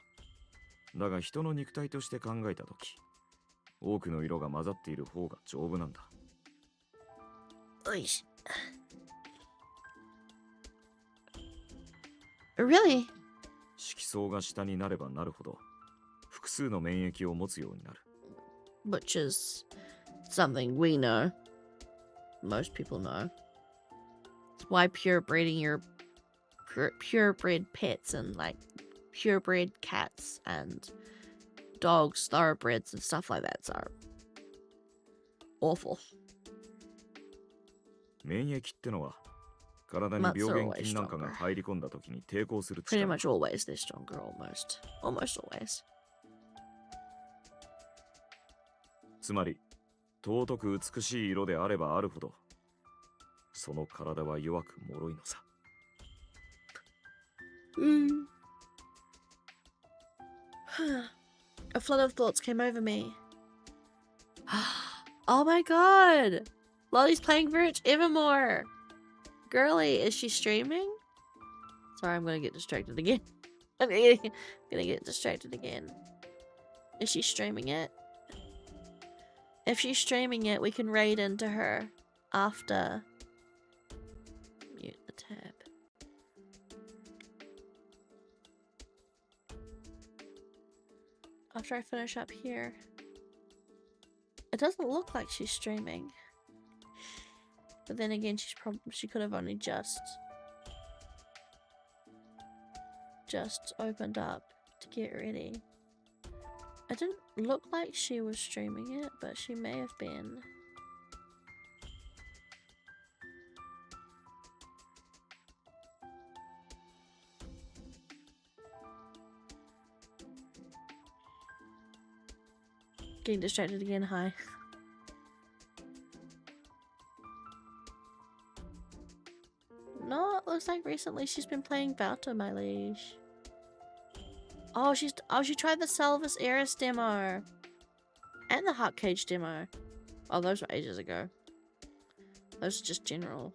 だが人の肉体として考えたとき、多くの色が混ざっている方が丈夫なんだ。Really? 色相が下になればなるほど、複数の免疫を持つようになる。Which is something we know. Most people know. It's why purebreeding your purebred pets and like purebred cats and dogs, thoroughbreds and stuff like that are awful. 免疫ってのは、体に病原菌なんかが入り込んだ時に抵抗する Pretty 力。 much always they're stronger, almost. Almost always. つまり、尊く美しい色であればあるほど、その体は弱く脆いのさ。A flood of thoughts came over me. Oh my god! Lottie's playing Virch Evermore! Girly, is she streaming? Sorry, I'm gonna get distracted again. I'm gonna get distracted again. Is she streaming it? If she's streaming it, we can raid into her after. Mute the tab. After I finish up here. It doesn't look like she's streaming. But then again, she could have only just opened up to get ready. It didn't look like she was streaming it, but she may have been. Getting distracted again, hi. No, it looks like recently she's been playing Valta, my liege. Oh, she tried the Salvis Eris demo. And the Heart Cage demo. Oh, those were ages ago. Those are just general.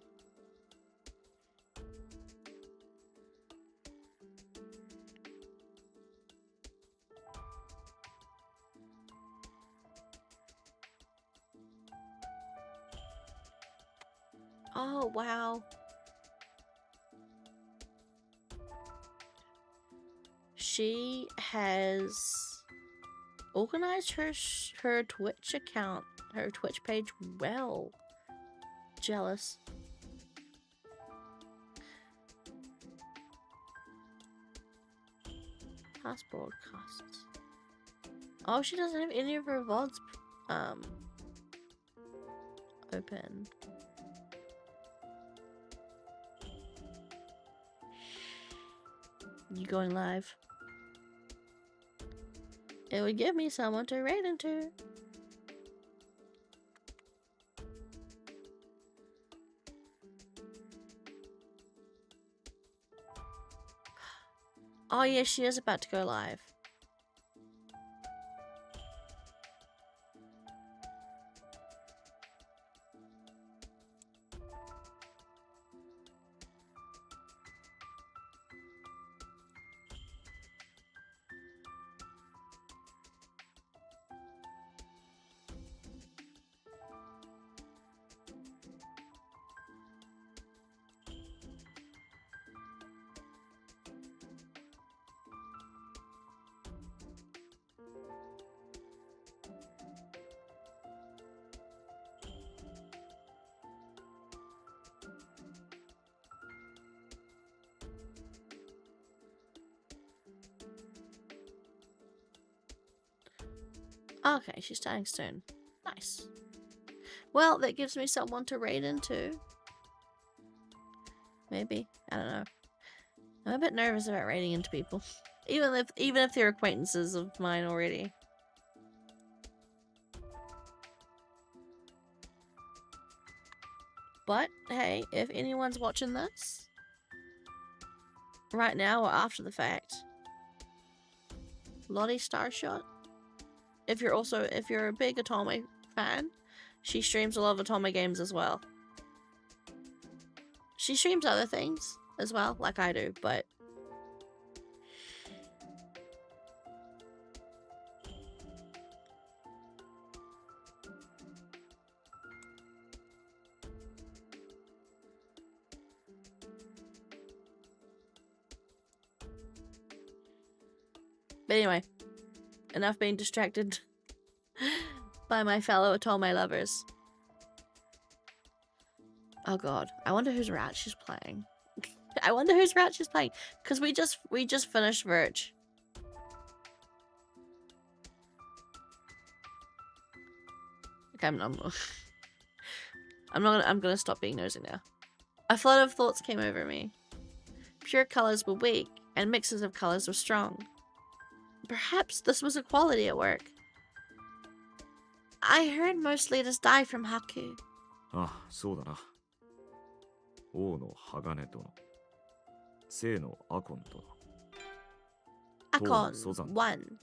Oh, wow. She has organized her Twitch account, her Twitch page well. Jealous. Past broadcasts. Oh, she doesn't have any of her VODs open. You going live? It would give me someone to raid into. Oh yeah, she is about to go live. Okay, she's starting soon. Nice. Well, that gives me someone to raid into. Maybe. I don't know. I'm a bit nervous about raiding into people. Even if they're acquaintances of mine already. But hey, if anyone's watching this right now or after the fact, Lottie Starshot. If you're a big Otome fan, she streams a lot of Otome games as well. She streams other things as well, like I do, but anyway, enough being distracted by my fellow Otome lovers. Oh god, I wonder whose route she's playing. I wonder whose route she's playing, because we just finished Verge. Okay, I'm gonna stop being nosy now. A flood of thoughts came over me. Pure colors were weak, and mixes of colors were strong. Perhaps this was equality at work. I heard most leaders die from Haku. ああ、そうだな。王の鋼殿、聖のアコン殿、 Akon, Sozan. 1.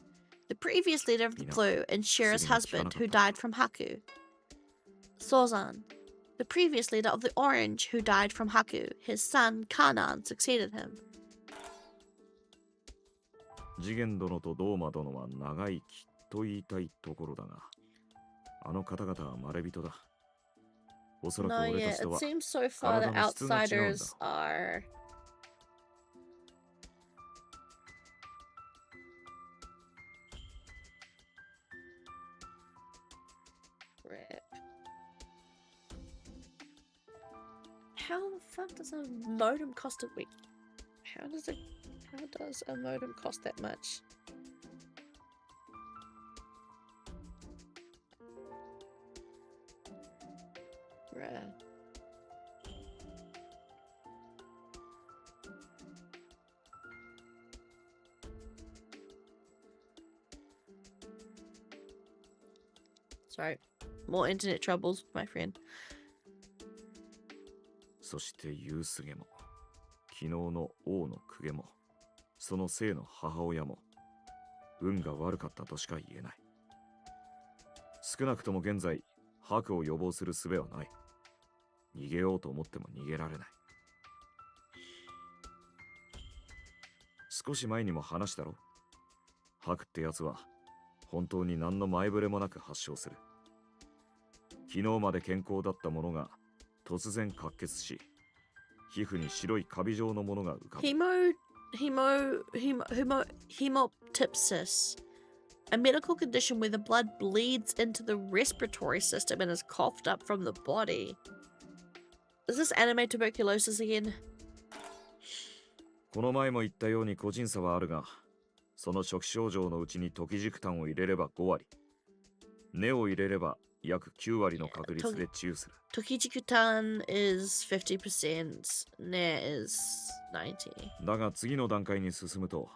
The previous leader of the Mina, Blue and Shira's Sugino husband who Kiranakata. died from Haku. Sozan. The previous leader of the Orange who died from Haku. His son, Kanan, succeeded him. 次元殿とドーマ殿は長生きと言いたいところだが、あの方々はまれびとだ。おそらく No, 俺と yeah, して it は seems so far that 体の質が違うんだろう。 outsiders are... Rip. How the fuck does a modem cost a week? How does a modem cost that much? Bruh. Sorry. More internet troubles, my friend. そして夕すげも、昨日の王の公家も、その聖の母親も、運が悪かったとしか言えない。少なくとも現在、白を予防する術はない。逃げようと思っても逃げられない。少し前にも話したろ。白ってやつは、本当に何の前触れもなく発症する。昨日まで健康だったものが、突然滑血し、皮膚に白いカビ状のものが浮かぶ。Hemoptypsis. A medical condition where the blood bleeds into the respiratory system and is coughed up from the body. Is this anime tuberculosis again? この前も言ったように個人差はあるが、その初期症状のうちにトキジクタンを入れれば5割、根を入れれば約9割の確率で治癒する。Tokijikutan is 50%, Ne is 90. だが次の段階に進むと、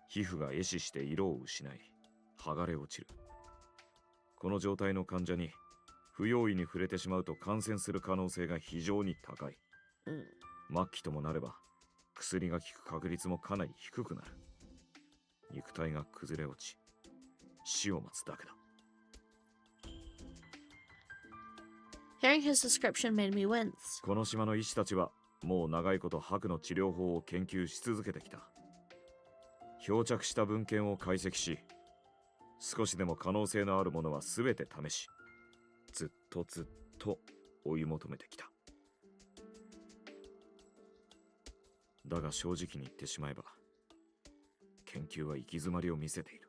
皮膚が壊死して色を失い、剥がれ落ちる。この状態の患者に不用意に触れてしまうと感染する可能性が非常に高い。末期ともなれば、薬が効く確率もかなり低くなる。肉体が崩れ落ち、死を待つだけだ。Hearing his description made me wince. この島の医師たちはもう長いこと白の治療法を研究し続けてきた。漂着した文献を解析し、少しでも可能性のあるものは全て試し、ずっと追い求めてきた。だが正直に言ってしまえば、研究は行き詰まりを見せている。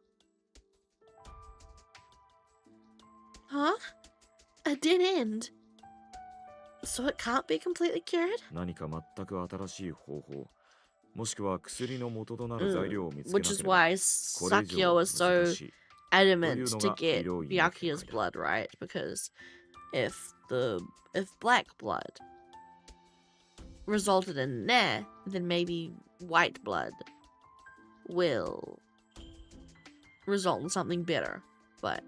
Huh? A dead end? So it can't be completely cured? 何か全く新しい方法、もしくは薬の元となる材料を見つけな Which け is れば、 why これ以上 Sakyo was so 難しい。 adamant to get というのが医療院の見解だ。 Byakuya's blood, right? Because if black blood resulted in Ne, then maybe white blood will result in something better. But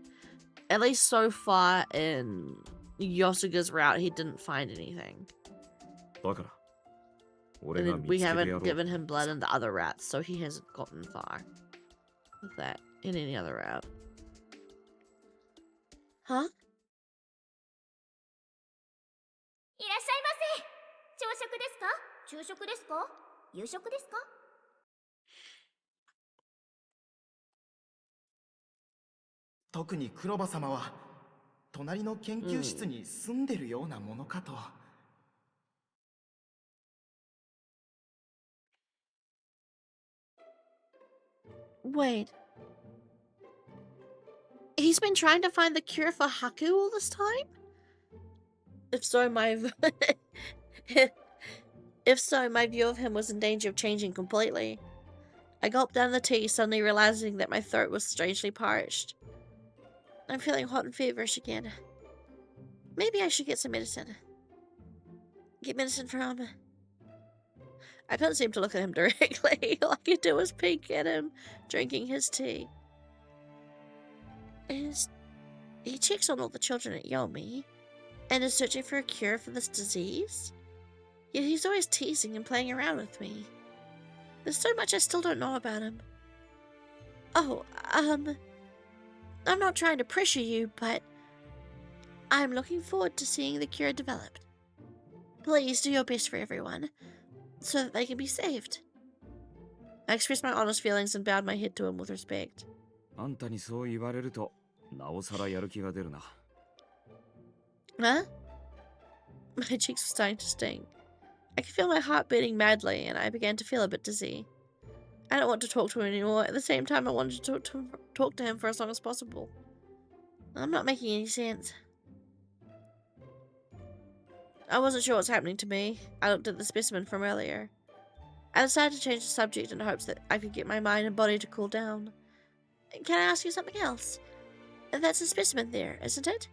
at least so far in Yosuga's route, he didn't find anything. だから、俺 And が then 見 we つけて haven't やろう。 given him blood in the other routes, so he hasn't gotten far with that in any other route. Huh? いらっしゃいませ。朝食ですか？昼食ですか？夕食ですか？特に黒羽様は隣の研究室に住んでるようなものかと。Wait. He's been trying to find the cure for Haku all this time? If so, my view of him was in danger of changing completely. I gulped down the tea, suddenly realizing that my throat was strangely parched. I'm feeling hot and feverish again. Maybe I should get some medicine. Get medicine from... I couldn't seem to look at him directly. All I could do was peek at him, drinking his tea. He checks on all the children at Yomi, and is searching for a cure for this disease? Yet he's always teasing and playing around with me. There's so much I still don't know about him. Oh, I'm not trying to pressure you, but I'm looking forward to seeing the cure developed. Please do your best for everyone, so that they can be saved. I expressed my honest feelings and bowed my head to him with respect. あんたにそう言われると、なおさらやる気が出るな。Huh? My cheeks were starting to sting. I could feel my heart beating madly, and I began to feel a bit dizzy. I don't want to talk to him anymore. At the same time, I wanted to talk to him for as long as possible. I'm not making any sense. I wasn't sure what's happening to me. I looked at the specimen from earlier. I decided to change the subject in hopes that I could get my mind and body to cool down. Can I ask you something else? That's a specimen there, isn't it?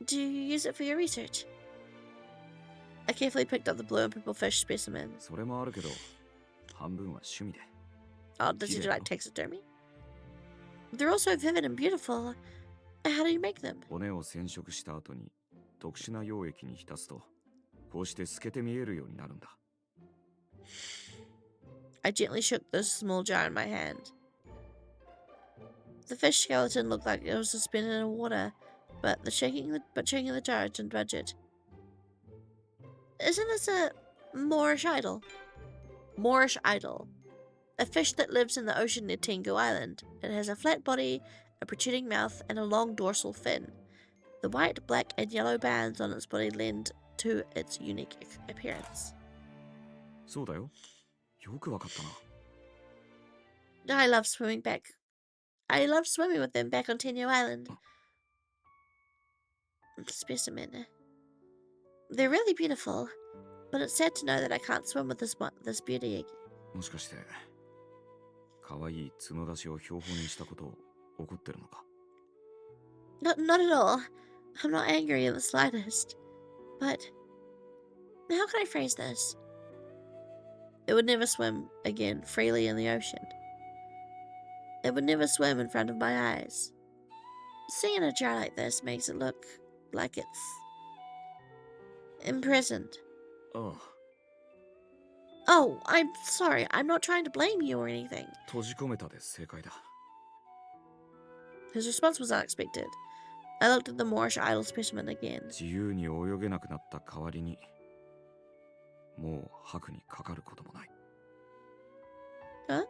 Do you use it for your research? I carefully picked up the blue and purple fish specimen. それもあるけど、半分は趣味で。 Oh, does he do like taxidermy? They're also vivid and beautiful. How do you make them? 骨を染色した後に特殊な溶液に浸すと、こうして透けて見えるようになるんだ。I gently shook the small jar in my hand. The fish skeleton looked like it was suspended in water, but shaking the jar didn't budge it. Isn't this a Moorish idol? Moorish idol. A fish that lives in the ocean near Tengu Island. It has a flat body, a protruding mouth, and a long dorsal fin. The white, black, and yellow bands on its body lend to its unique appearance. そうだよ。よくわかったな。 I love swimming with them back on Tenyo Island. Specimen. They're really beautiful, but it's sad to know that I can't swim with this beauty. もしかして、可愛い角出しを標本にしたこと怒ってるのか？ Not at all. I'm not angry in the slightest. But how can I phrase this? It would never swim again freely in the ocean. It would never swim in front of my eyes. Seeing a jar like this makes it look like it's imprisoned. ああ、 Oh, I'm sorry. I'm not trying to blame you or anything. 閉じ込めたで正解だ。 His response was unexpected. I looked at the Moorish idol specimen again. 自由に泳げなくなった代わりに、もう白にかかることもない。 Huh?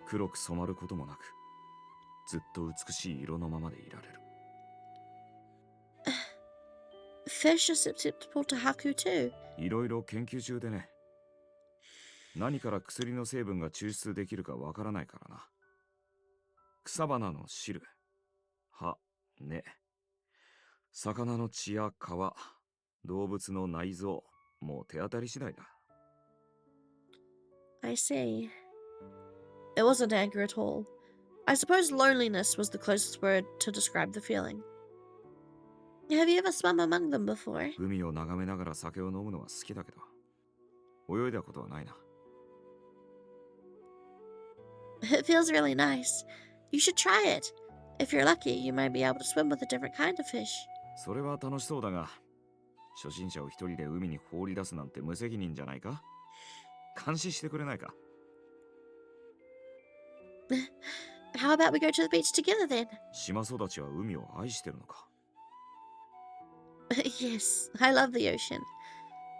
黒く染まることもなく、ずっと美しい色のままでいられる。 Fish are susceptible to Haku too. いろいろ研究中でね。何から薬の成分が抽出できるかわからないからな。草花の汁、葉、根、魚の血や皮、動物の内臓、もう手当たり次第だ。 I see. It wasn't anger at all. I suppose loneliness was the closest word to describe the feeling. Have you ever swum among them before? 海を眺めながら酒を飲むのは好きだけど、泳いだことはないな。 It feels really nice. You should try it. If you're lucky, you might be able to swim with a different kind of fish. それは楽しそうだが、初心者を一人で海に放り出すなんて無責任じゃないか？監視してくれないか？ How about we go to the beach together then? 島育ちは海を愛してるのか？ Yes, I love the ocean.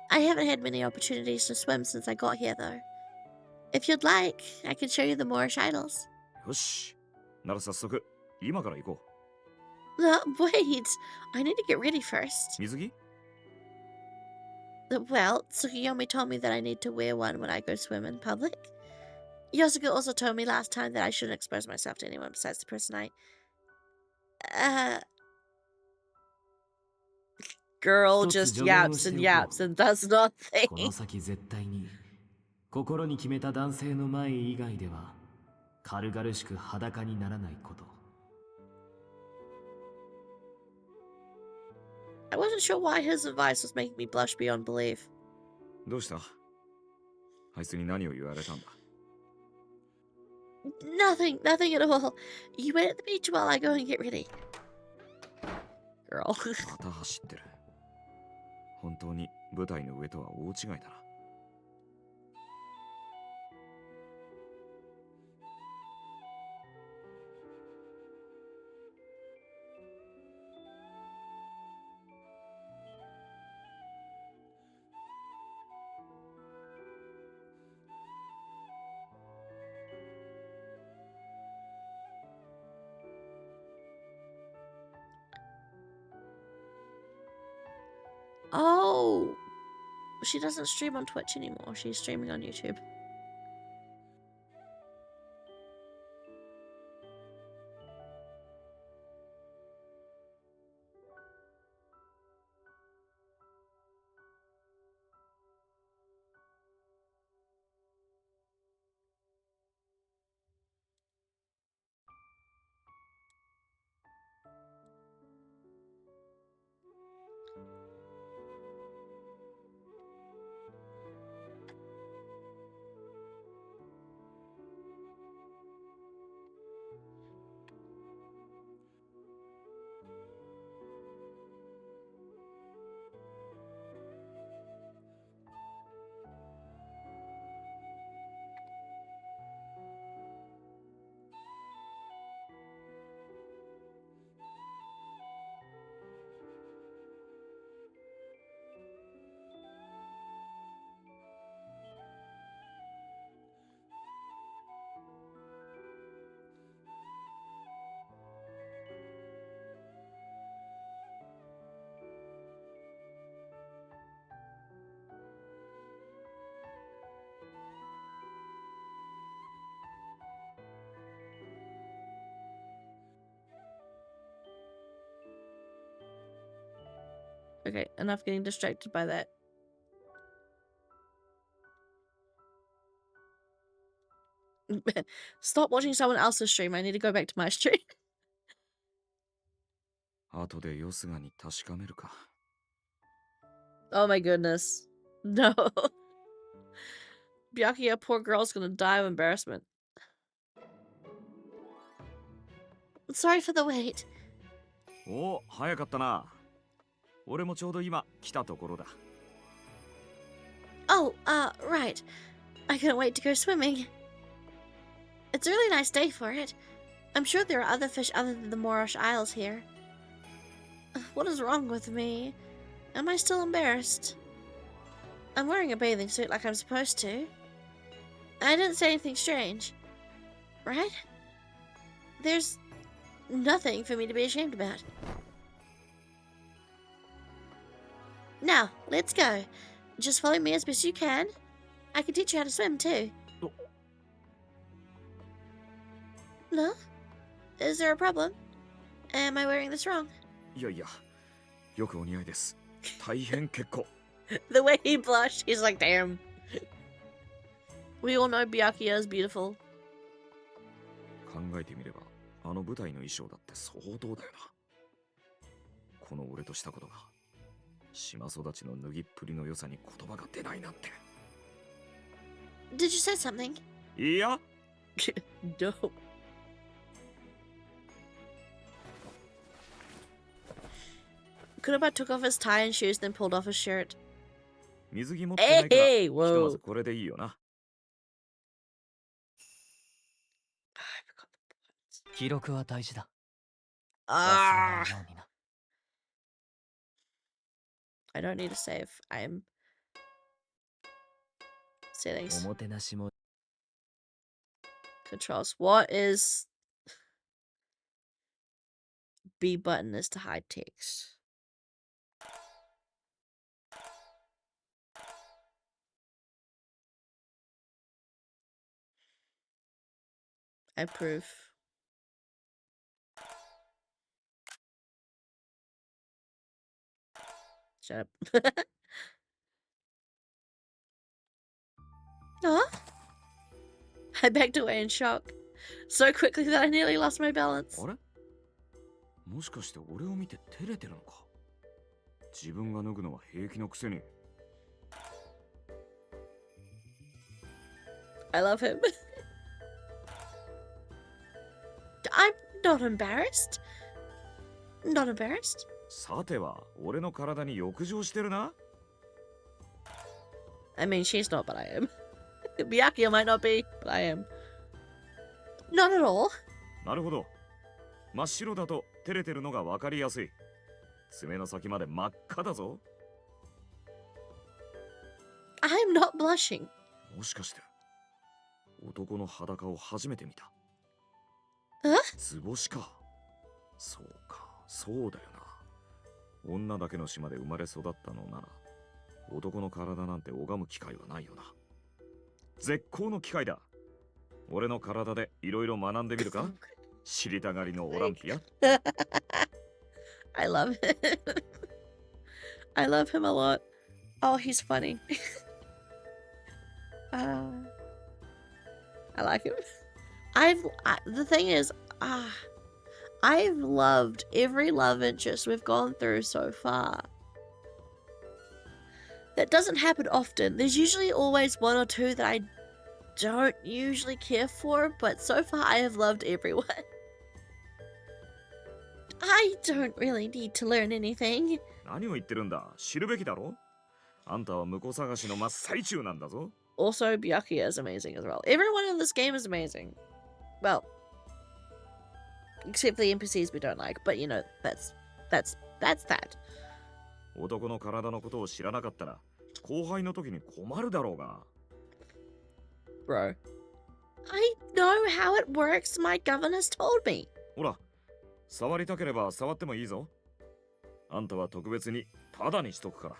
I haven't had many opportunities to swim since I got here, though. If you'd like, I can show you the Moorish idols. よし。なら早速、今から行こ Wait, I need to get ready first. う。水着？ Well, Tsukiyomi told me that I need to wear one when I go swim in public. Yosuke also told me last time that I shouldn't expose myself to anyone besides the person Girl just yaps and yaps and does この nothing. 先絶対に心に決めた男性の前以外では軽々しく裸にならないこと。 I wasn't sure why his advice was making me blush beyond belief. どうした？あいつに何を言われたんだ？ Nothing at all. You wait at the beach while I go and get ready. Girl. また走ってる。本当に舞台の上とは大違いだな。 Oh, she doesn't stream on Twitch anymore. She's streaming on YouTube. Okay, enough getting distracted by that. Stop watching someone else's stream. I need to go back to my stream. 後でよすがに確かめるか。 Oh my goodness. No. Byakuya, poor girl's gonna die of embarrassment. Sorry for the wait. お、早かったな。俺もちょうど今来たところだ。 Oh, right. I couldn't wait to go swimming. It's a really nice day for it. I'm sure there are other fish other than the Morosh Isles here. What is wrong with me? Am I still embarrassed? I'm wearing a bathing suit like I'm supposed to. I didn't say anything strange, right? There's nothing for me to be ashamed about. Now, let's go. Just follow me as best you can. I can teach you how to swim too. Oh. No? Is there a problem? Am I wearing this wrong? いやいや、よくお似合いです。大変結構。 The way he blushed, he's like, damn. We all know Byakuya is beautiful. 考えてみれば、あの舞台の衣装だって相当だよな。この俺としたことが、島育ちの脱ぎっぷりの良さに言葉が出ないなんて。 Did you say something? いや。No. Kuraba took off his tie and shoes, then pulled off his shirt. 水着持ってないから、 Hey, ひとまず whoa. これでいいよな。 記録は大事だ。 Ah! 忘れないようにな。 I don't need to save. I'm settings. おもてなしも Controls. What is B button is to hide text. I approve. Shut up. Huh? I backed away in shock. So quickly that I nearly lost my balance. あれ？もしかして俺を見て照れてるのか？自分が脱ぐのは平気のくせに。 I love him. I'm not embarrassed. Not embarrassed. さては、俺の体に浴場してるな。 I mean, she's not, but I am. Byakuya might not be, but I am. Not at all. なるほど。真っ白だと照れてるのが分かりやすい。爪の先まで真っ赤だぞ。 I'm not blushing. もしかして、男の裸を初めて見た。え？図星か。そうか、そうだよな。女だけの島で生まれ育ったのなら、男の体なんて拝む機会はないよな。絶好の機会だ。俺の体でいろいろ学んでみるか？知りたがりのオランピア。I love him. I love him a lot. Oh, he's funny. I like him. The thing is, I've loved every love interest we've gone through so far. That doesn't happen often. There's usually always one or two that I don't usually care for, but so far I have loved everyone. I don't really need to learn anything. 何を言ってるんだ。知るべきだろ。あんたは婿探しの真っ最中なんだぞ。 Also, Byakuya is amazing as well. Everyone in this game is amazing. Well, except for the NPCs we don't like, but you know, that's that. 男の体のことを知らなかったら、後輩の時に困るだろうが。 Bro. I know how it works. My governor's told me. ほら、触りたければ触ってもいいぞ。あんたは特別にタダにしとくから。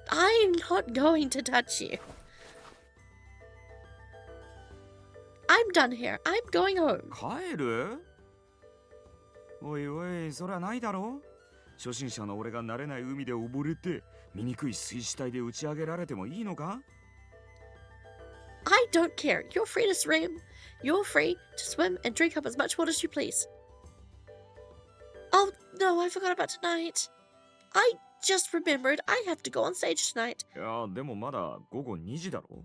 I'm not going to touch you. I'm done here. I'm going home. 帰る？おいおい、そりゃないだろ。初心者の俺が慣れない海で溺れて醜い水死体で打ち上げられてもいいのか？ I don't care. You're free to swim. You're free to swim and drink up as much water as you please. Oh, no, I forgot about tonight. I just remembered I have to go on stage tonight. いやでもまだ午後2時だろ。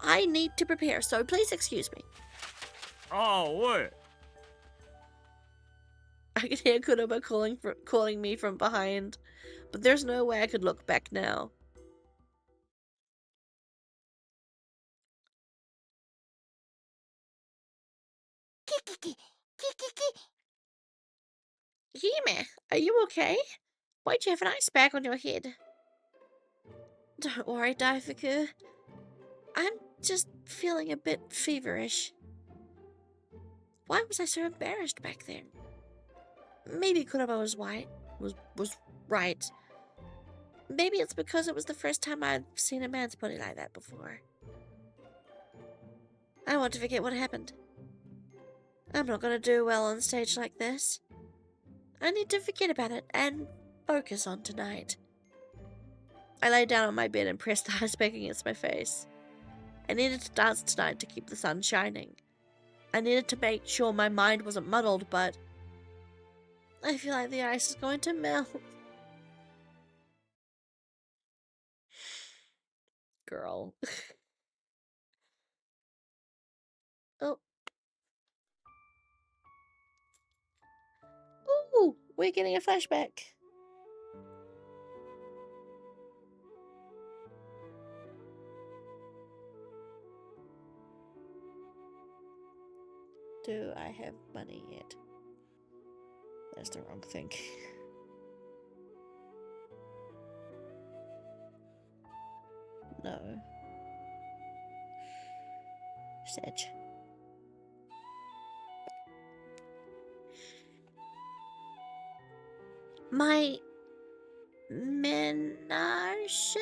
I need to prepare, so please excuse me. ああ、おい。 I could hear Kurama calling me from behind, but there's no way I could look back now. Hime, are you okay? Why'd you have an ice bag on your head? Don't worry, Daifuku. I'm just feeling a bit feverish. Why was I so embarrassed back there? Maybe Kurama was right. Maybe it's because it was the first time I'd seen a man's body like that before. I want to forget what happened. I'm not gonna do well on stage like this. I need to forget about it and focus on tonight. I lay down on my bed and pressed the ice pack against my face. I needed to dance tonight to keep the sun shining. I needed to make sure my mind wasn't muddled, but I feel like the ice is going to melt. Girl. Oh. Ooh, we're getting a flashback. Do I have money yet? That's the wrong thing. No. Sedge. My menage?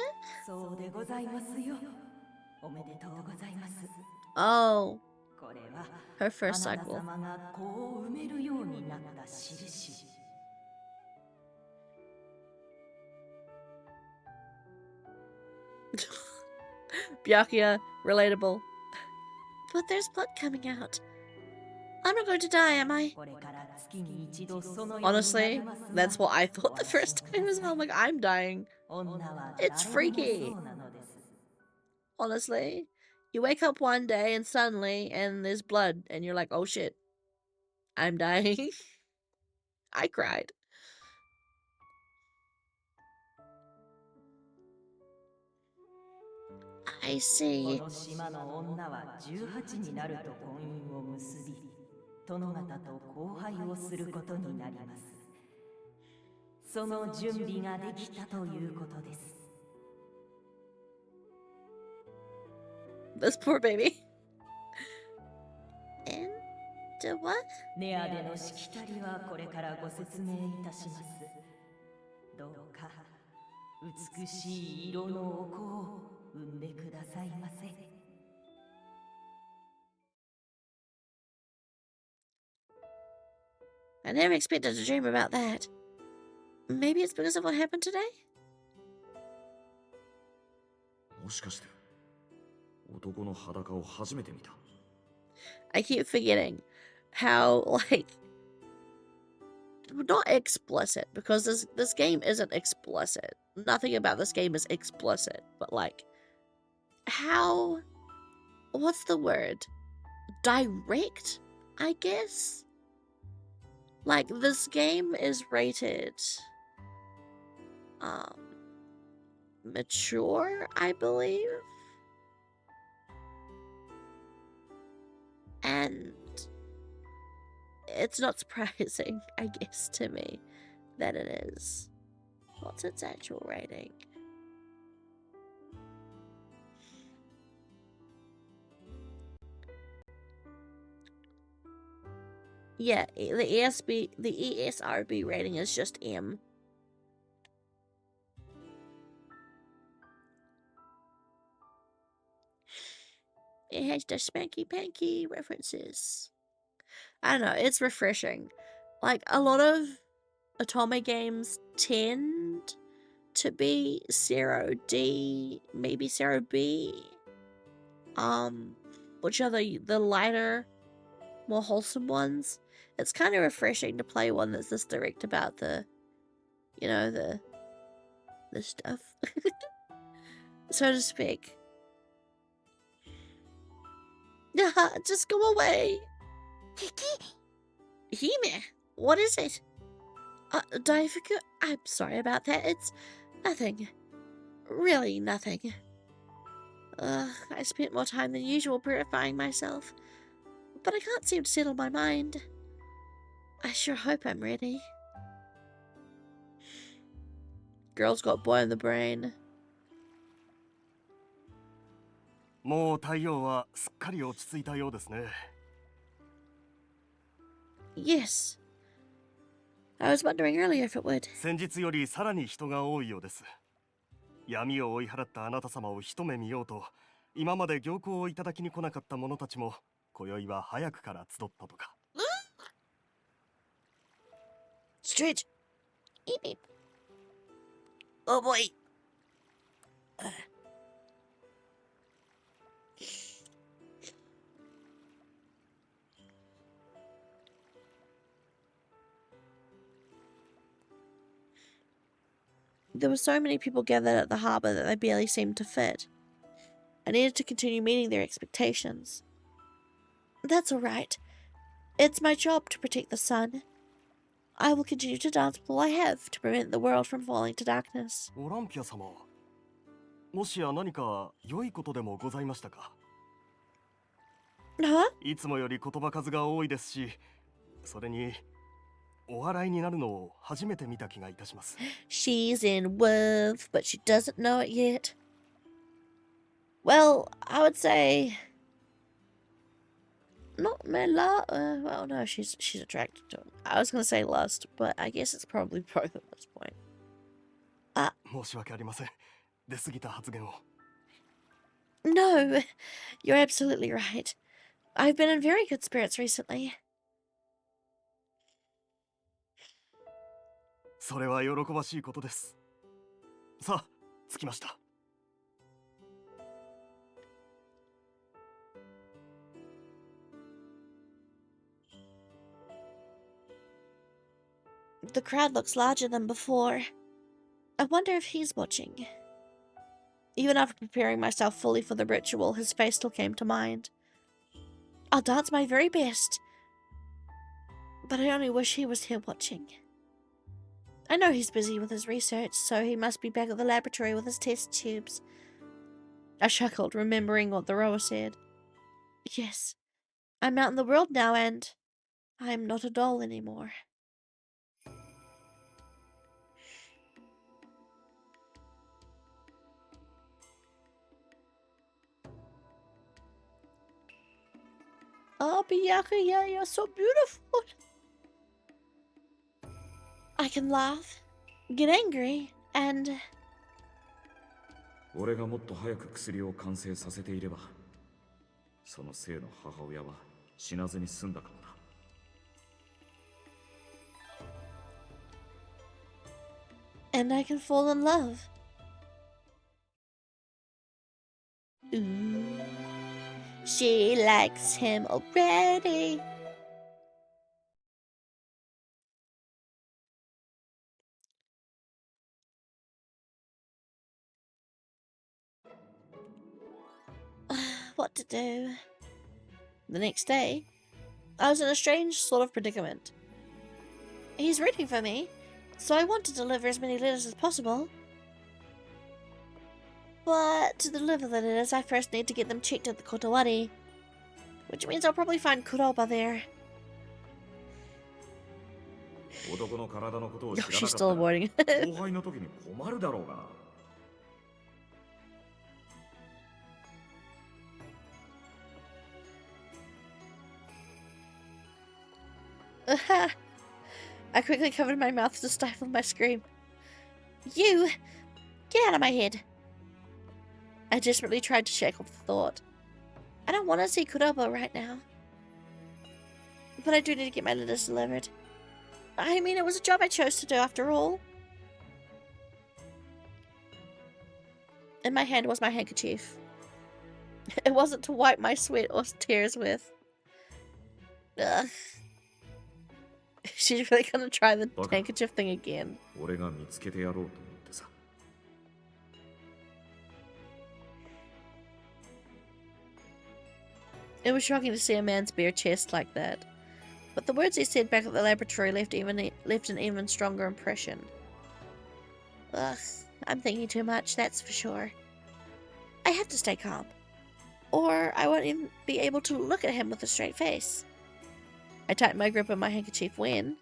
Oh. Her first cycle. Byakuya, relatable. But there's blood coming out. I'm not going to die, am I? Honestly, that's what I thought the first time as well. I'm like, I'm dying. It's freaky. Honestly. You wake up one day and suddenly, and there's blood, and you're like, oh shit. I'm dying. I cried. I see. 殿方と交配をすることになります。その準備ができたということです。This poor baby. And what? ネアでのしきたりはこれからご説明いたします。どうか美しい色のお子を産んでくださいませ。I never expected to dream about that. Maybe it's because of what happened today? もしかして男の裸を初めて見た。 I keep forgetting how, like, not explicit, because this game isn't explicit. Nothing about this game is explicit, but like, how, what's the word? Direct, I guess? Like, this game is rated, mature, I believe? And it's not surprising, I guess, to me, that it is. What's its actual rating? Yeah, the ESRB rating is just M. It has the spanky panky references. I don't know, it's refreshing. Like, a lot of Otome games tend to be 0D, maybe 0B. Which are the lighter, more wholesome ones. It's kind of refreshing to play one that's this direct about the, you know, the stuff, so to speak. Just go away. Hime, what is it? Daifuku, I'm sorry about that. It's nothing. Really nothing. I spent more time than usual purifying myself, but I can't seem to settle my mind. I sure hope I'm ready. Girl's got boy in the brain. もう太陽はすっかり落ち着いたようですね。Yes. I was wondering earlier if it would. 先日よりさらに人が多いようです。闇を追い払ったあなた様を一目見ようと、今まで行幸をいただきに来なかった者たちも、今宵は早くから集ったとか。Stretch. Eep eep. Oh boy. There were so many people gathered at the harbour that they barely seemed to fit. I needed to continue meeting their expectations. That's all right. It's my job to protect the sun. I will continue to dance with all I have to prevent the world from falling to darkness. オランピア様、もしや何か良いことでもございましたか？ Huh? いつもより言葉数が多いですし、それにお笑いになるのを初めて見た気がいたします。She's in love, but she doesn't know it yet. Well, I would say not Mela. Well, no, she's attracted to him. I was gonna say lust, but I guess it's probably both at this point. 申し訳ありません。出過ぎた発言を。 No, you're absolutely right. I've been in very good spirits recently. それは喜ばしいことです。さあ、着きました。 The crowd looks larger than before. I wonder if he's watching. Even after preparing myself fully for the ritual, his face still came to mind. I'll dance my very best, but I only wish he was here watching. I know he's busy with his research, so he must be back at the laboratory with his test tubes. I chuckled, remembering what the rower said. Yes, I'm out in the world now, and I'm not a doll anymore. Oh, Biyaka, yeah, you're so beautiful. I can laugh, get angry, and... 俺がもっと早く薬を完成させていれば、その生の母親は死なずに済んだかもな。 And I can fall in love. Ooh, she likes him already. What to do? The next day, I was in a strange sort of predicament. He's reading for me, so I want to deliver as many letters as possible. But to deliver the letters, I first need to get them checked at the Kotowari, which means I'll probably find Kuroba there. Oh, she's still avoiding it. I quickly covered my mouth to stifle my scream. You! Get out of my head! I desperately tried to shake off the thought. I don't want to see Kuroba right now. But I do need to get my letters delivered. I mean, it was a job I chose to do after all. In my hand was my handkerchief. It wasn't to wipe my sweat or tears with. Ugh. She's really gonna try the handkerchief thing again. 俺が見つけてやろうと思ってさ。It was shocking to see a man's bare chest like that. But the words he said back at the laboratory left an even stronger impression. Ugh, I'm thinking too much, that's for sure. I have to stay calm, or I won't even be able to look at him with a straight face. I tightened my grip on my handkerchief when...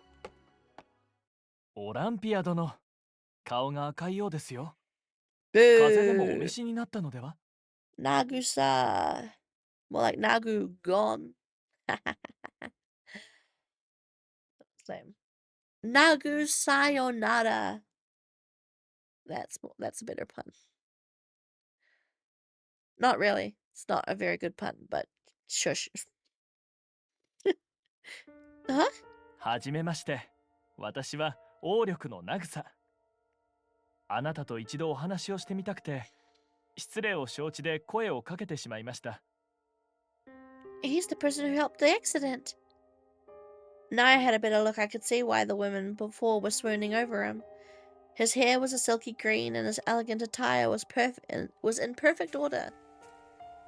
オランピア殿、顔が赤いようですよ。 Boo! 風邪でもお召しになったのでは？ Nagusa. More like Nagu gone. Same. Nagu sayonara. That's a better pun. Not really. It's not a very good pun, but shush. Huh? はじめまして。私は王力のナグサ。あなたと一度お話をしてみたくて、失礼を承知で声をかけてしまいました。 He's the person who helped the accident. Now I had a better look, I could see why the women before were swooning over him. His hair was a silky green, and his elegant attire was in perfect order.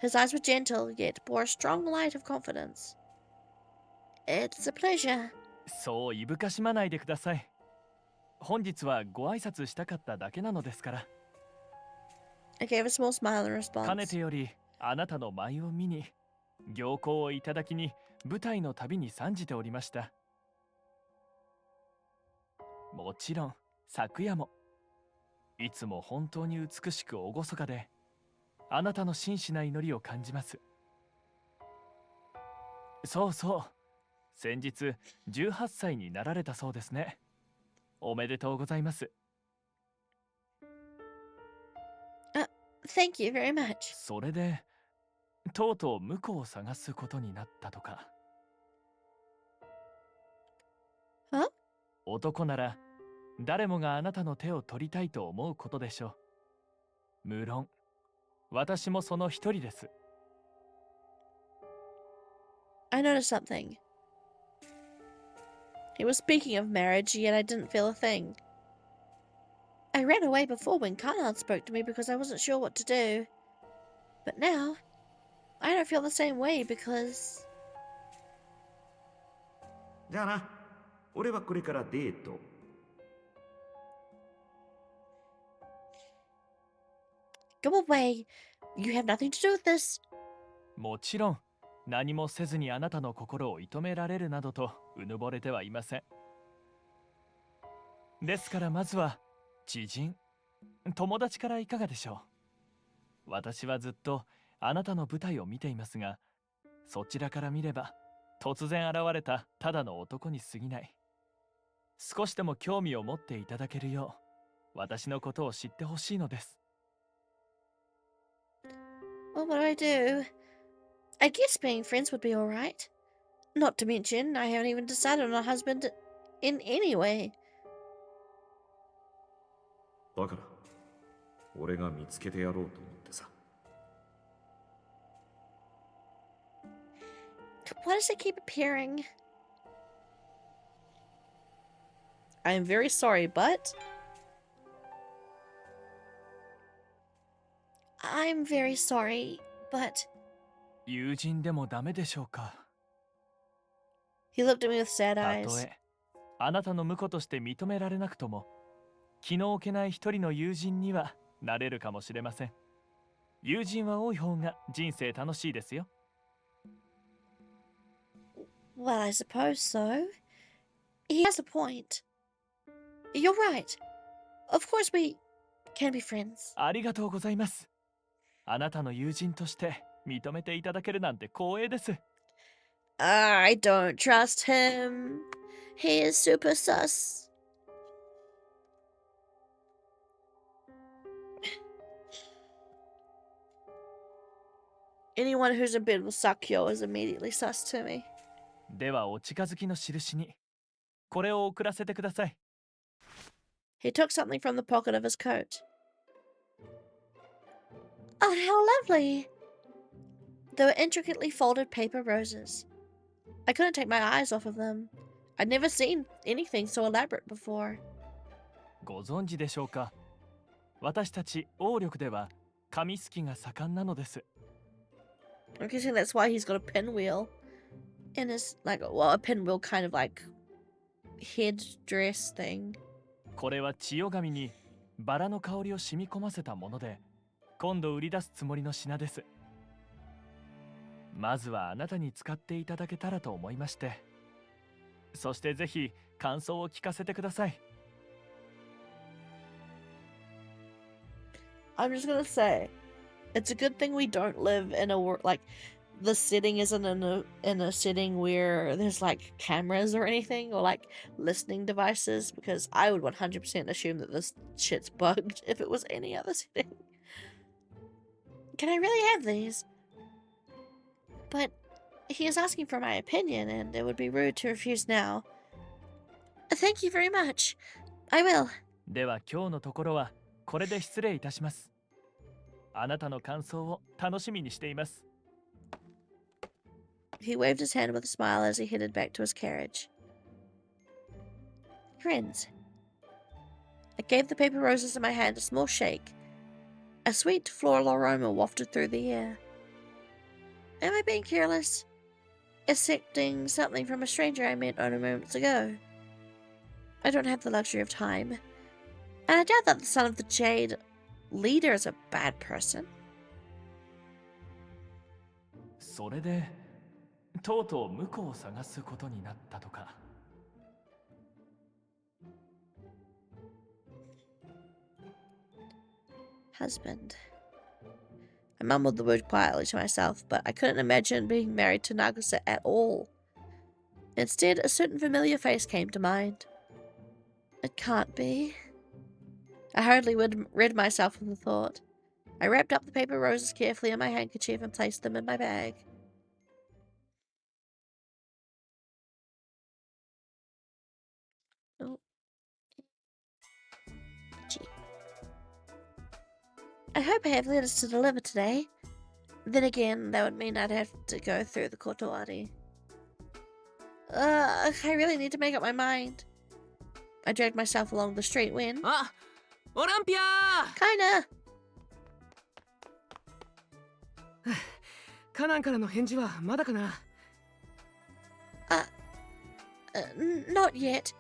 His eyes were gentle, yet bore a strong light of confidence. It's a pleasure. そういぶかしまないでください。本日はご挨拶したかっただけなのですから。 I gave a small smile in かね response. てよりあなたの舞を見に、行幸をいただきに舞台の旅に参じておりました。もちろん昨夜もいつも本当に美しく厳かで、あなたの真摯な祈りを感じます。そうそう、先日18歳になられたそうですね。おめでとうございます。 Thank you very much. それでとうとう婿を探すことになったとか。 Huh? 男なら誰もがあなたの手を取りたいと思うことでしょう。無論私もその一人です。 I noticed something. He was speaking of marriage, yet I didn't feel a thing. I ran away before when Khan spoke to me because I wasn't sure what to do. But now, I don't feel the same way because... じゃあな、俺はこれからデート。 Go away. You have nothing to do with this. もちろん何もせずにあなたの心を射止められるなどとうぬぼれてはいません。ですからまずは知人、友達からいかがでしょう。私はずっとあなたの舞台を見ていますが、そちらから見れば突然現れたただの男に過ぎない。少しでも興味を持っていただけるよう私のことを知ってほしいのです。 Well, what do I do? I guess being friends would be alright. Not to mention, I haven't even decided on a husband in any way. だから俺が見つけてやろうと思ってさ。 Why does it keep appearing? I am very sorry, but... I'm very sorry, but... 友人でもダメでしょうか。 He looked at me with sad た eyes. とえあなたの婿として認められなくとも、気の置けない一人の友人にはなれるかもしれません。友人は多い方が人生楽しいですよ。 Well, I suppose so. He has a point. You're right. Of course we can be friends. ありがとうございます。あなたの友人として認めていただけるなんて光栄です。 I don't trust him. He is super sus. Anyone who's in bed with Sakyo is immediately sus to me. ではお近づきの印に、これを送らせてください。 He took something from the pocket of his coat. Oh, how lovely! They were intricately folded paper roses. I couldn't take my eyes off of them. I'd never seen anything so elaborate before. ご存知でしょうか。私たち王力では紙すきが盛んなのです。 I'm guessing that's why he's got a pinwheel in his, like, well, a pinwheel kind of like head dress thing. これは千代紙にバラの香りを染み込ませたもので、今度売り出すつもりの品です。まずはあなたに使っていただけたらと思いまして。そしてぜひ感想を聞かせてください。 I'm just gonna say, it's a good thing we don't live in a like the setting isn't in a setting where there's like cameras or anything or like listening devices, because I would 100% assume that this shit's bugged if it was any other setting. Can I really have these? But he is asking for my opinion, and it would be rude to refuse now. Thank you very much. I will. では今日のところはこれで失礼いたします。あなたの感想を楽しみにしています。 He waved his hand with a smile as he headed back to his carriage. Friends. I gave the paper roses in my hand a small shake. A sweet floral aroma wafted through the air. Am I being careless? Accepting something from a stranger I met only moments ago. I don't have the luxury of time. And I doubt that the son of the Jade leader is a bad person. それでとうとう婿を探すことになったとか。 Husband. I mumbled the word quietly to myself, but I couldn't imagine being married to Nagase at all. Instead, a certain familiar face came to mind. It can't be. I hurriedly rid myself of the thought. I wrapped up the paper roses carefully in my handkerchief and placed them in my bag. Oh. Gee. I hope I have letters to deliver today. Then again, that would mean I'd have to go through the kotoari. I really need to make up my mind. I dragged myself along the street when... Ah! Olympia! Kinda! カナンからの返事はまだかな。 Not yet.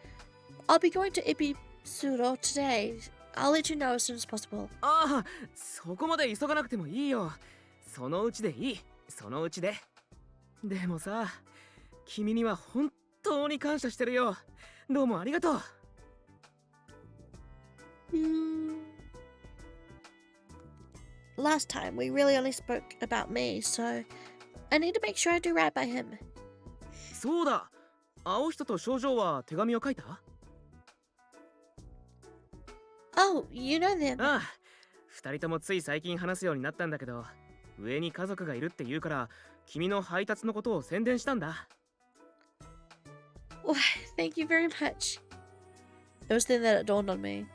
I'll be going to Ibisuro today. I'll let you know as soon as possible. ああ、そこまで急がなくてもいいよ。そのうちでいい。そのうちで。でもさ、君には本当に感謝してるよ。どうもありがとう。Last time we really only spoke about me, so I need to make sure I do right by him. そうだ。青人と少女は手紙を書いた？ Oh, you know them. ああ、二人ともつい最近話すようになったんだけど、上に家族がいるって言うから、君の配達のことを宣伝したんだ。Why, thank you very much. It was then that it dawned on me.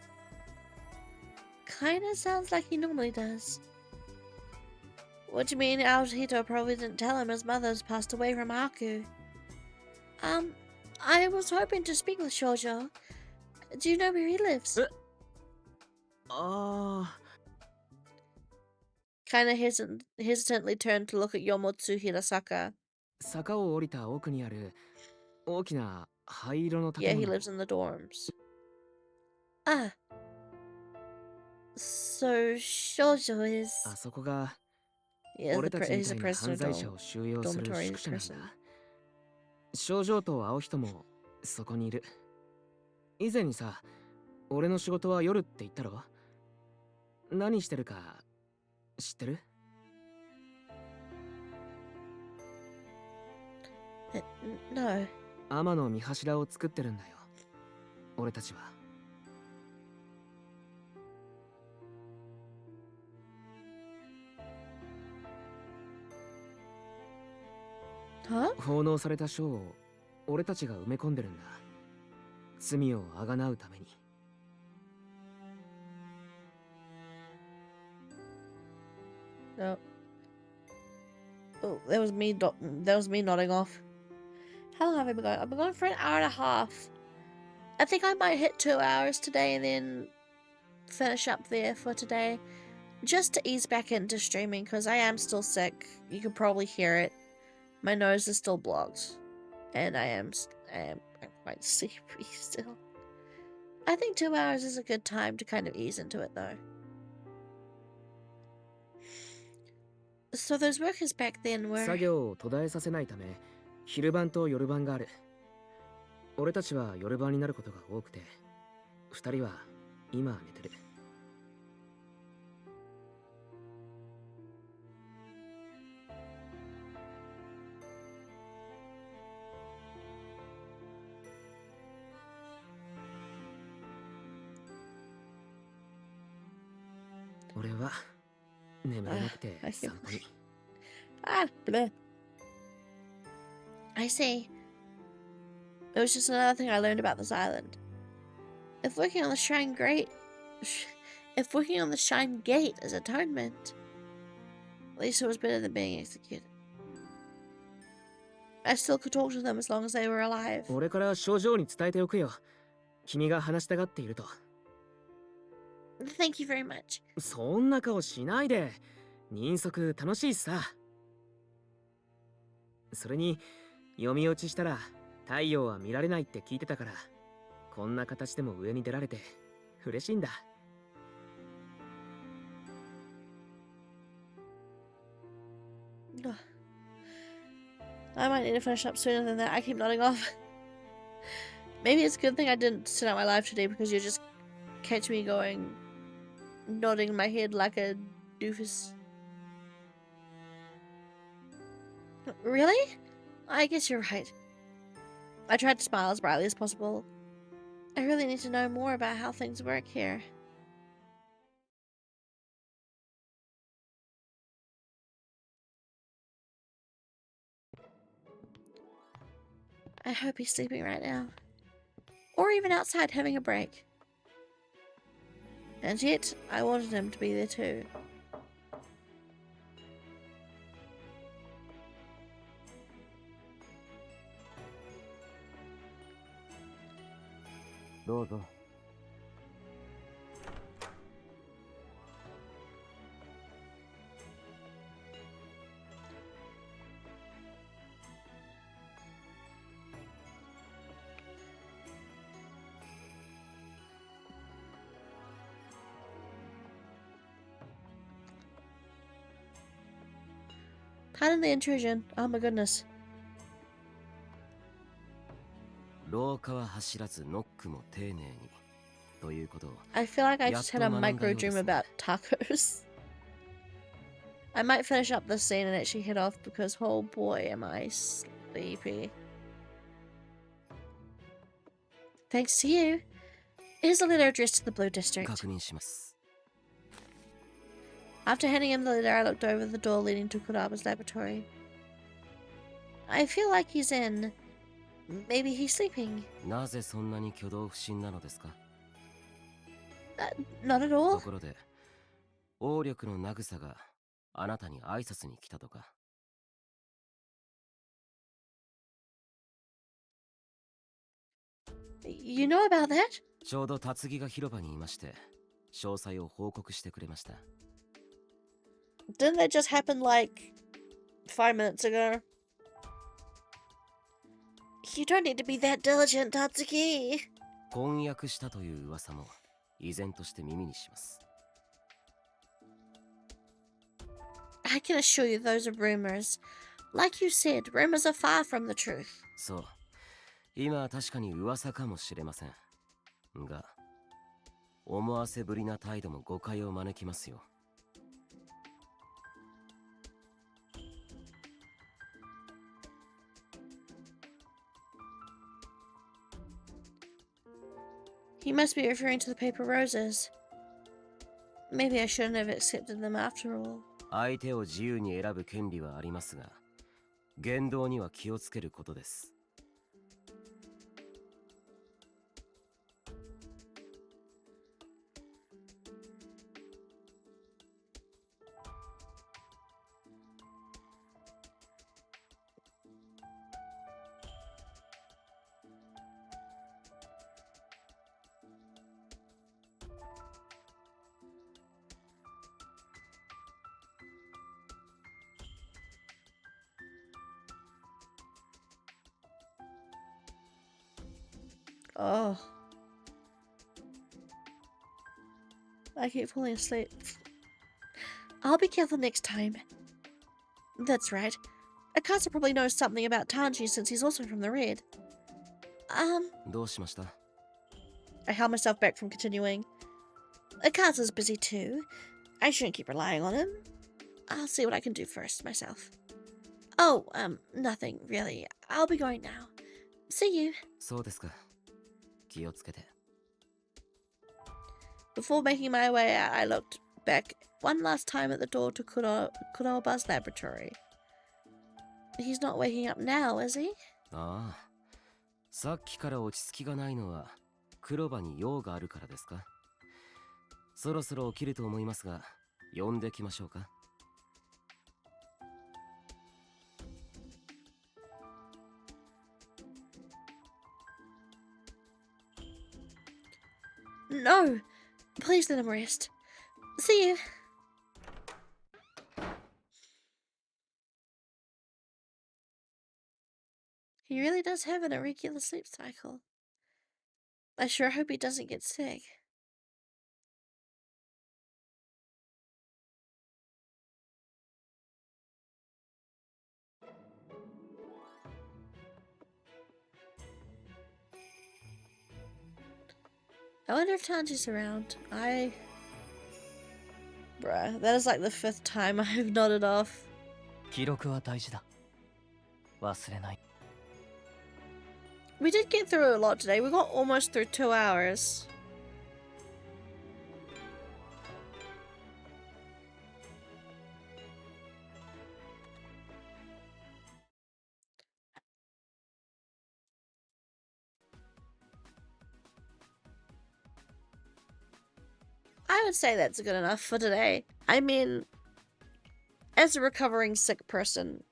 Kinda sounds like he normally does. What do you mean Aohito probably didn't tell him his mother's passed away from Aku? I was hoping to speak with Shoujo. Do you know where he lives? Kinda hesitantly turned to look at Yomotsu Hirasaka. 坂を降りた奥にある大きな灰色の Yeah, 建 he 物。 lives in the dorms. Ah. So Shoujo is... あそこが Yeah, 俺たちみ he's た a いな prisoner 犯罪者を収容する dormitory 宿舎なんだ。 prison. 少女と青人もそこにいる。以前にさ、俺の仕事は夜って言ったろ？何してるか知ってる？ No. 天の御柱を作ってるんだよ。俺たちは。 Huh? 奉納された書を俺たちが埋め込んでるんだ。罪をあがなうために。No. Oh, that was me. That was me nodding off. How long have I been going? I've been going for an hour and a half. I think I might hit 2 hours today and then finish up there for today, just to ease back into streaming because I am still sick. You can probably hear it. My nose is still blocked, and I'm quite sleepy still. I think 2 hours is a good time to kind of ease into it though. So those workers back then were... 作業を途絶えさせないため、昼晩と夜晩がある。俺たちは夜晩になることが多くて、二人は今寝てる。俺は眠れなくて散歩に。Ah, bleh. I see. It was just another thing I learned about this island. If working on the Shrine Gate is atonement, at least it was better than being executed. I still could talk to them as long as they were alive. 俺から症状に伝えておくよ。君が話したがっていると。Thank you very much. そんな顔しないで。人足楽しいさ。それに読み落ちしたら太陽は見られないって聞いてたから、こんな形でも上に出られて嬉しいんだ。I might need to finish up sooner than that. I keep nodding off. Maybe it's a good thing I didn't sit out my live today because you just catch me going, nodding my head like a doofus. Really? I guess you're right. I tried to smile as brightly as possible. I really need to know more about how things work here. I hope he's sleeping right now. Or even outside having a break. And yet, I wanted him to be there too. Pardon the intrusion. Oh my goodness. 廊下は走らずノックも丁寧にということを。 I feel like I just had a micro dream about tacos. I might finish up this scene and actually head off because oh boy am I sleepy. Thanks to you. Here's a letter addressed to the Blue District. 確認します。 After handing him the letter, I looked over the door leading to Kuraba's laboratory. I feel like he's in. Maybe he's sleeping. なぜそんなに挙動不審なのですか? Not at all. ところで、王力のナグサがあなたに挨拶に来たとか。 You know about that? ちょうど辰木が広場にいまして、詳細を報告してくれました。 Didn't that just happen like 5 minutes ago? You don't need to be that diligent, Tatsuki. 婚約したという噂も依然として耳にします。 I can assure you those are rumors. Like you said, rumors are far from the truth. そう。今は確かに噂かもしれません。が、思わせぶりな態度も誤解を招きますよ。 He must be referring to the paper roses. Maybe I shouldn't have accepted them after all. 相手を自由に選ぶ権利はありますが、言動には気をつけることです。Oh. I keep falling asleep. I'll be careful next time. That's right. Akasa probably knows something about Tanji since he's also from the Red. どうしました? I held myself back from continuing. Akasa's busy too. I shouldn't keep relying on him. I'll see what I can do first myself. Oh, nothing really. I'll be going now. See you. そうですか。気をつけて。 Before making my way out, I looked back one last time at the door to Kuroba's laboratory. He's not waking up now, is he? ああ。さっきから落ち着きがないのは黒羽に用があるからですか? そろそろ起きると思いますが、呼んできましょうか? No! Please let him rest. See you. He really does have an irregular sleep cycle. I sure hope he doesn't get sick. I wonder if Tanji's around. Bruh, that is like the 5th time I've nodded off. 記録は大事だ。忘れない。 We did get through a lot today. We got almost through 2 hours. I would say that's good enough for today. I mean, as a recovering sick person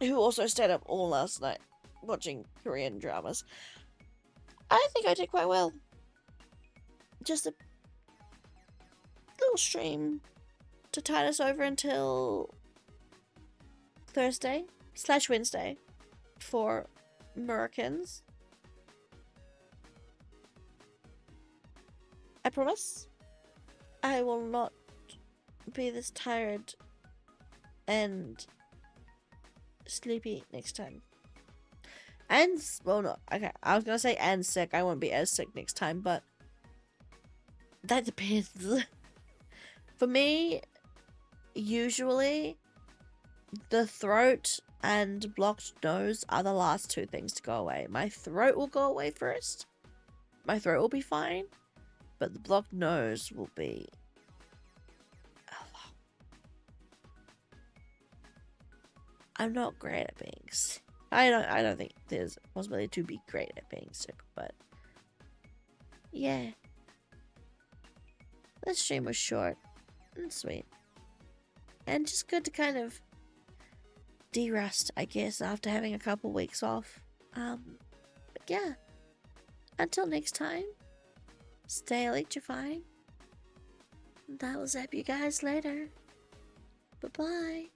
who also stayed up all last night watching Korean dramas, I think I did quite well. Just a little stream to tide us over until Thursday/Wednesday for Americans. I promise I will not be this tired and sleepy next time. And, well, no, okay, I was gonna say and sick. I won't be as sick next time, but that depends. For me, usually, the throat and blocked nose are the last 2 things to go away. My throat will go away first. My throat will be fine. But the blocked nose will be a lot. I'm not great at being sick. I don't think there's a possibility to be great at being sick, but yeah. This stream was short and sweet. And just good to kind of de-rest, I guess, after having a couple weeks off. But yeah. Until next time. Stay electrifying. And I will zap you guys later. Bye-bye.